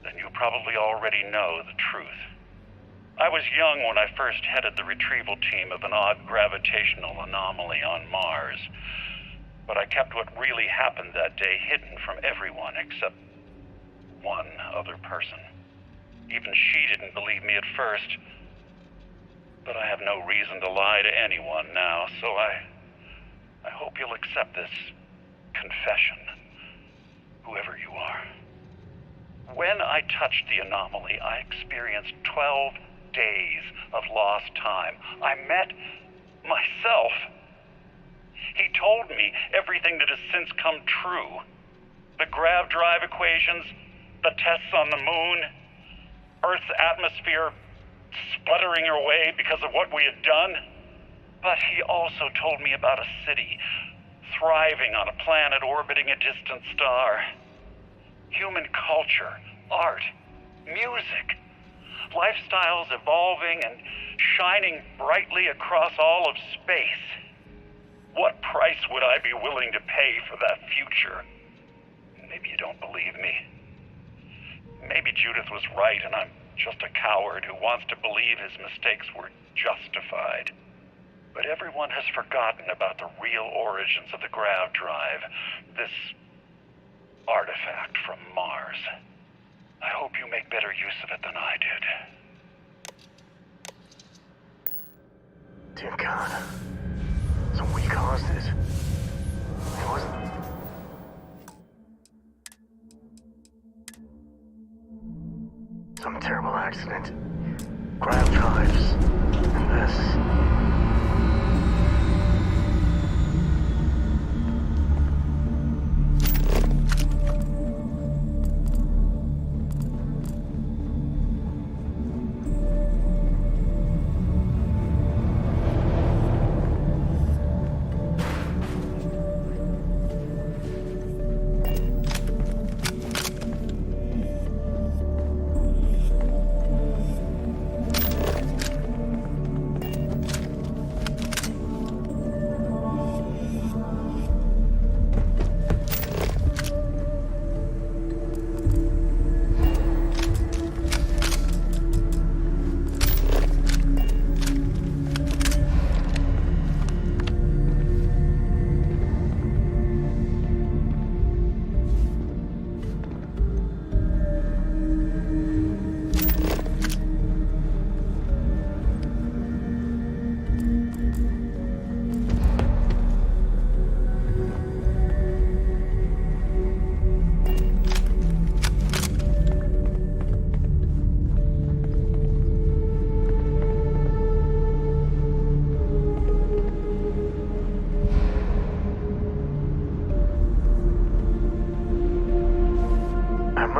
then you probably already know the truth. I was young when I first headed the retrieval team of an odd gravitational anomaly on Mars, but I kept what really happened that day hidden from everyone except one other person. Even she didn't believe me at first, but I have no reason to lie to anyone now, so I hope you'll accept this confession, whoever you are. When I touched the anomaly, I experienced 12 days of lost time. I met myself. He told me everything that has since come true. The grav drive equations, the tests on the moon, Earth's atmosphere sputtering away because of what we had done. But he also told me about a city thriving on a planet orbiting a distant star. Human culture, art, music, lifestyles evolving and shining brightly across all of space. What price would I be willing to pay for that future? Maybe you don't believe me. Maybe Judith was right and I'm just a coward who wants to believe his mistakes were justified. But everyone has forgotten about the real origins of the grav drive, this artifact from Mars. I hope you make better use of it than I did. Dear God. So we caused it. It wasn't... some terrible accident. Grav drives. And this...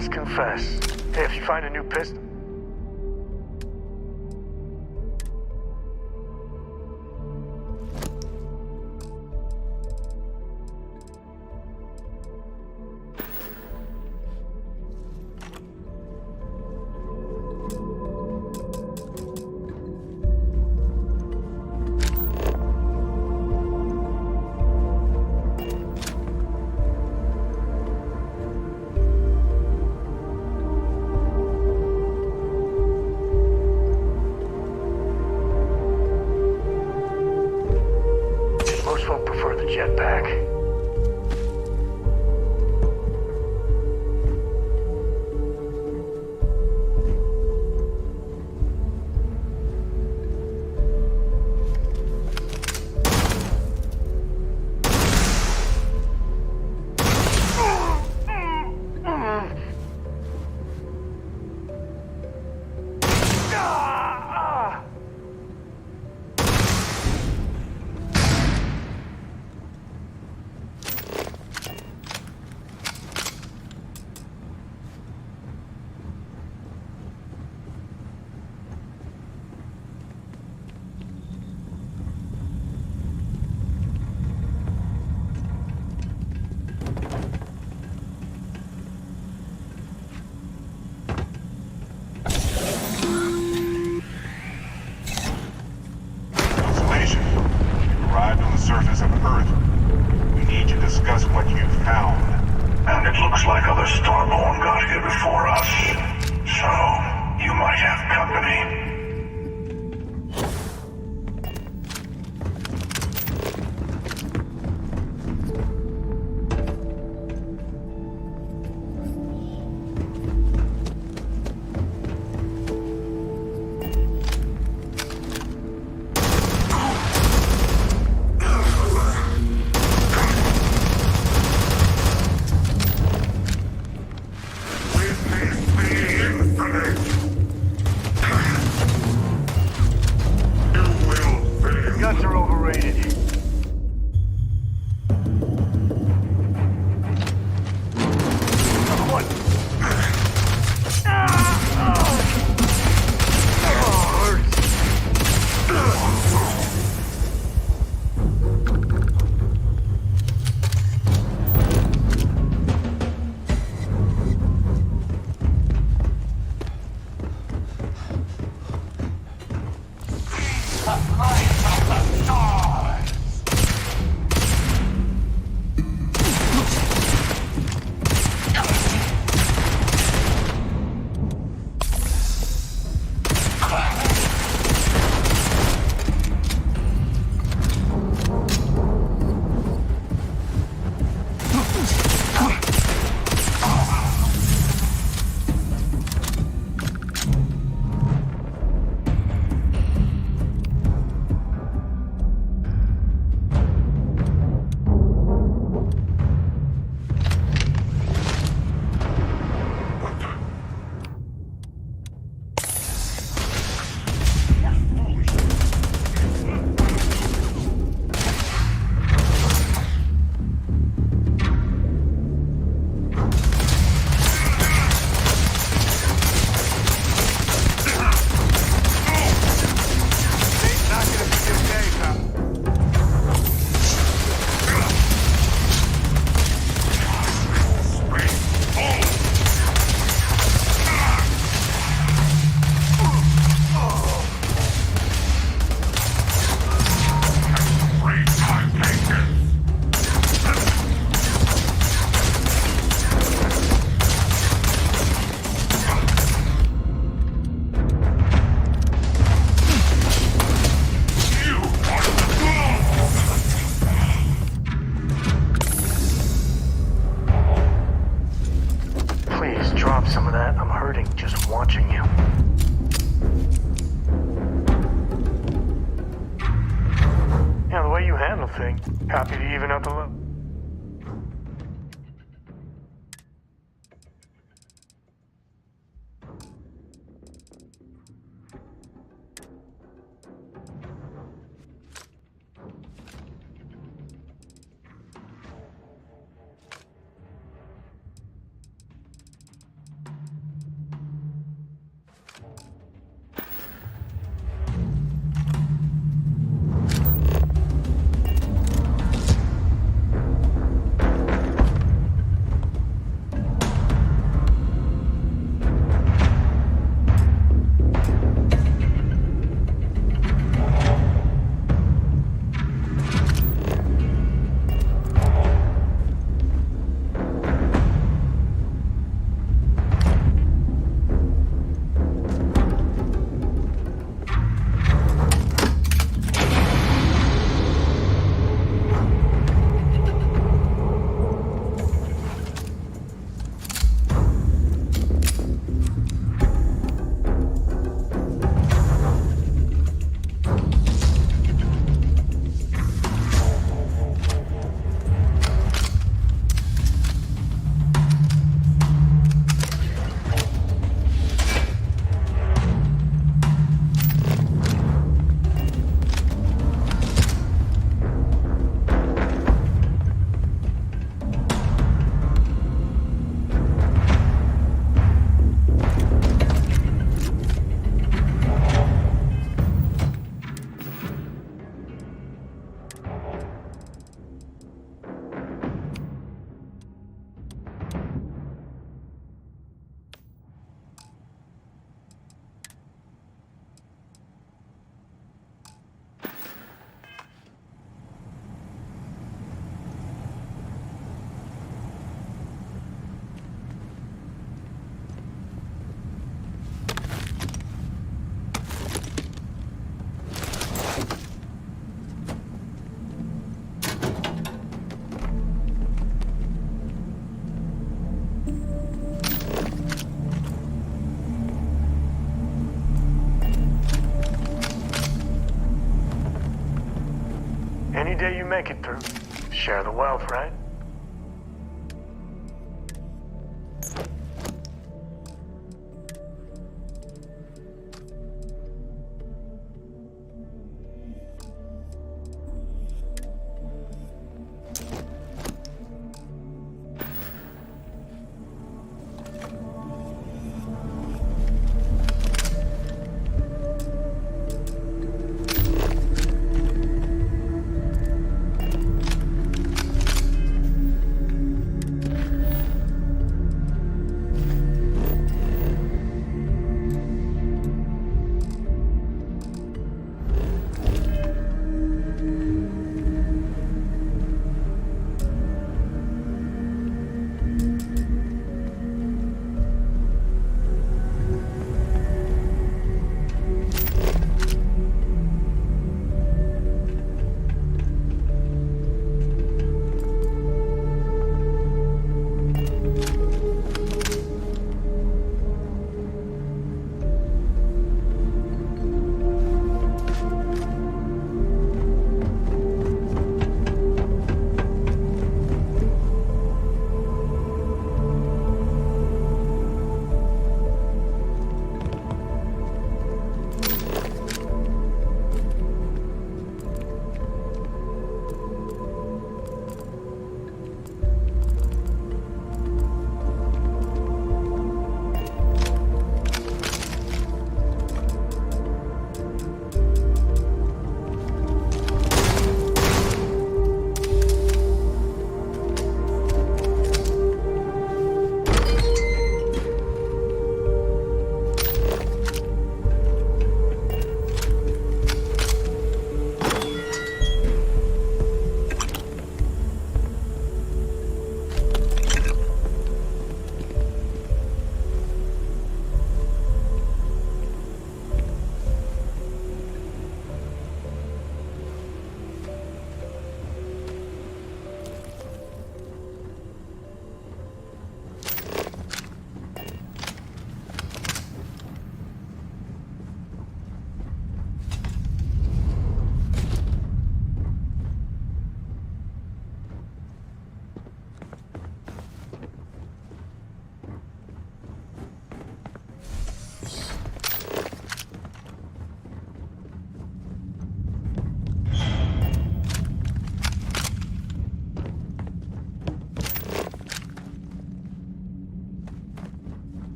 must confess. Hey, if you find a new pistol... Most folk prefer the jetpack. surface of Earth. We need to discuss what you've found. And it looks like other Starborn got here before us. So, you might have company. Guns are overrated. What? Please drop some of that. I'm hurting just watching you. Yeah, the way you handle things. Happy to even out the load. day you make it through, share the wealth, right?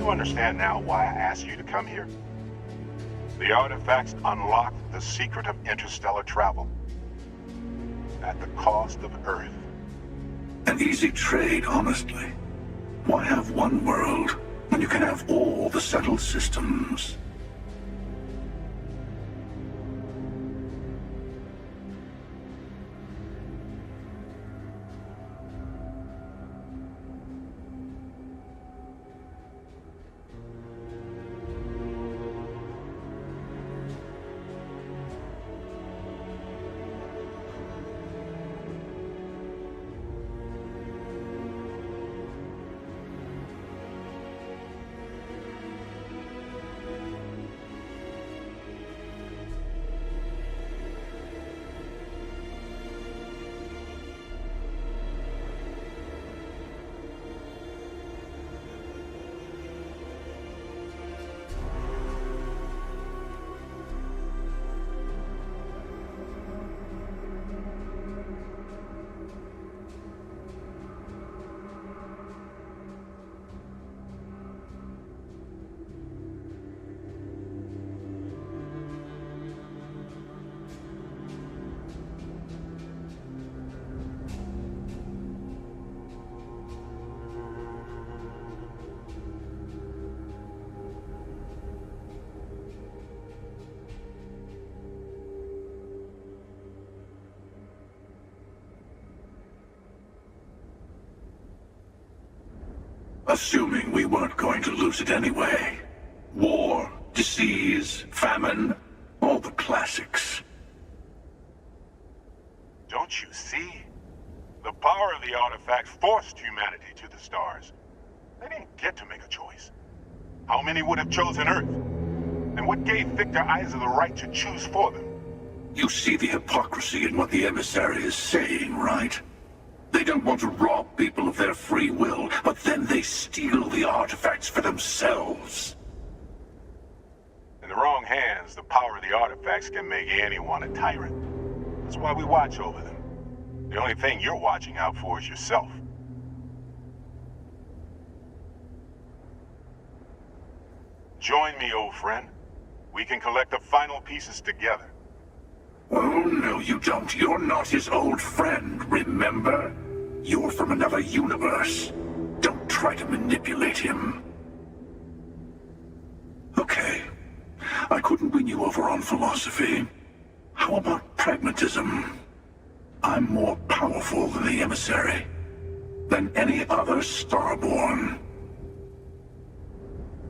you understand now why I asked you to come here? The artifacts unlock the secret of interstellar travel. At the cost of Earth. An easy trade, honestly. Why have one world when you can have all the settled systems? Assuming we weren't going to lose it anyway. War, disease, famine, all the classics. Don't you see? The power of the artifact forced humanity to the stars. They didn't get to make a choice. How many would have chosen Earth? And what gave Victor Isa the right to choose for them? You see the hypocrisy in what the emissary is saying, right? They don't want to rob people of their free will, but then they steal the artifacts for themselves. In the wrong hands, the power of the artifacts can make anyone a tyrant. That's why we watch over them. The only thing you're watching out for is yourself. Join me, old friend. We can collect the final pieces together. Oh, no, you don't. You're not his old friend, remember? You're from another universe. Don't try to manipulate him. Okay. I couldn't win you over on philosophy. How about pragmatism? I'm more powerful than the emissary. Than any other Starborn.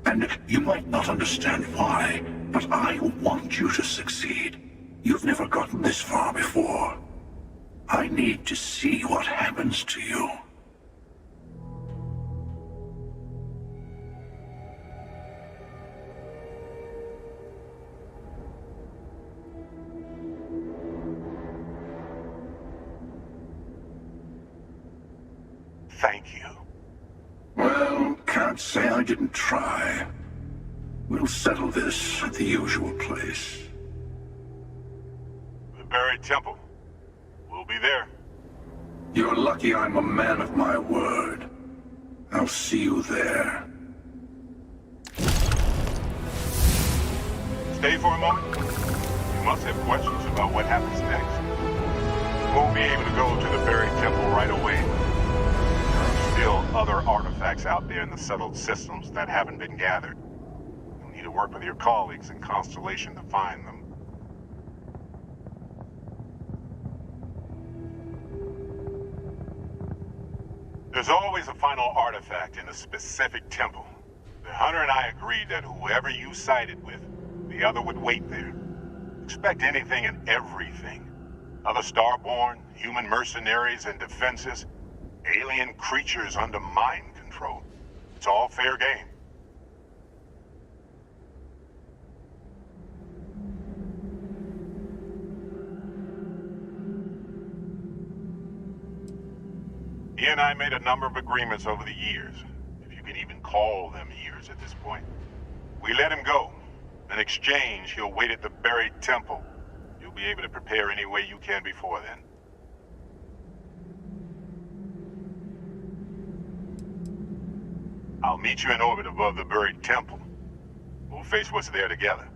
And you might not understand why, but I want you to succeed. You've never gotten this far before. I need to see what happens to you. Thank you. Well, can't say I didn't try. We'll settle this at the usual place. The buried temple. We'll be there. You're lucky I'm a man of my word. I'll see you there. Stay for a moment. You must have questions about what happens next. You won't be able to go to the buried temple right away. There are still other artifacts out there in the settled systems that haven't been gathered. You'll need to work with your colleagues in Constellation to find them. There's always a final artifact in a specific temple. The hunter and I agreed that whoever you sided with, the other would wait there. Expect anything and everything. Other Starborn, human mercenaries and defenses, alien creatures under mind control. It's all fair game. He and I made a number of agreements over the years, if you can even call them years at this point. We let him go. In exchange, he'll wait at the buried temple. You'll be able to prepare any way you can before then. I'll meet you in orbit above the buried temple. We'll face what's there together.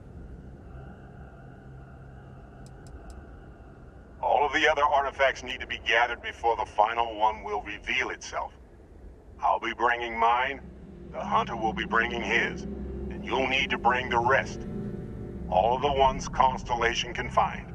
All of the other artifacts need to be gathered before the final one will reveal itself. I'll be bringing mine, the hunter will be bringing his, and you'll need to bring the rest. All of the ones Constellation can find.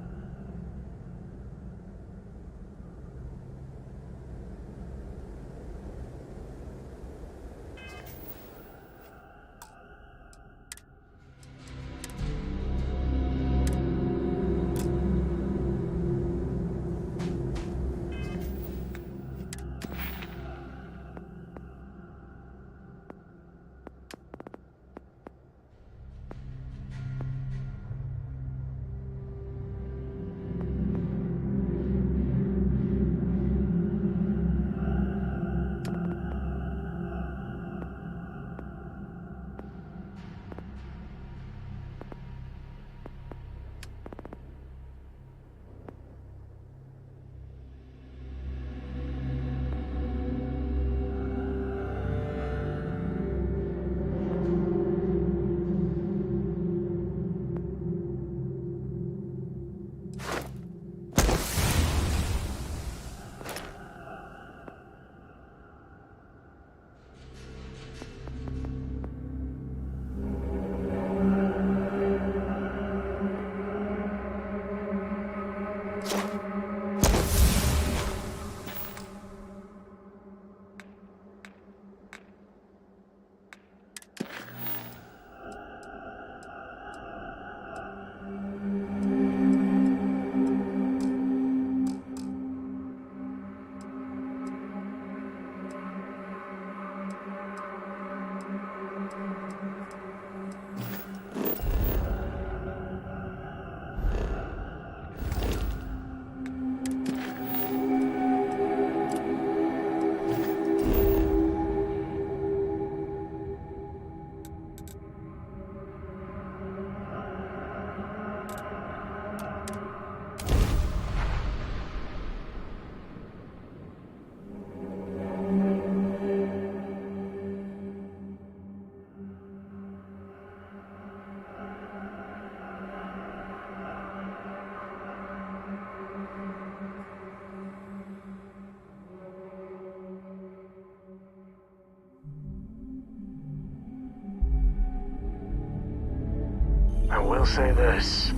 I will say this.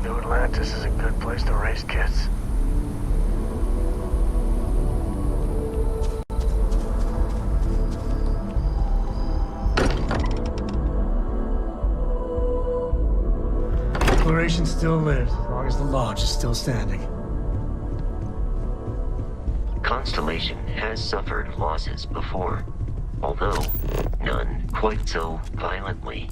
New Atlantis is a good place to raise kids. Exploration still lives, as long as the lodge is still standing. Constellation has suffered losses before, although none quite so violently.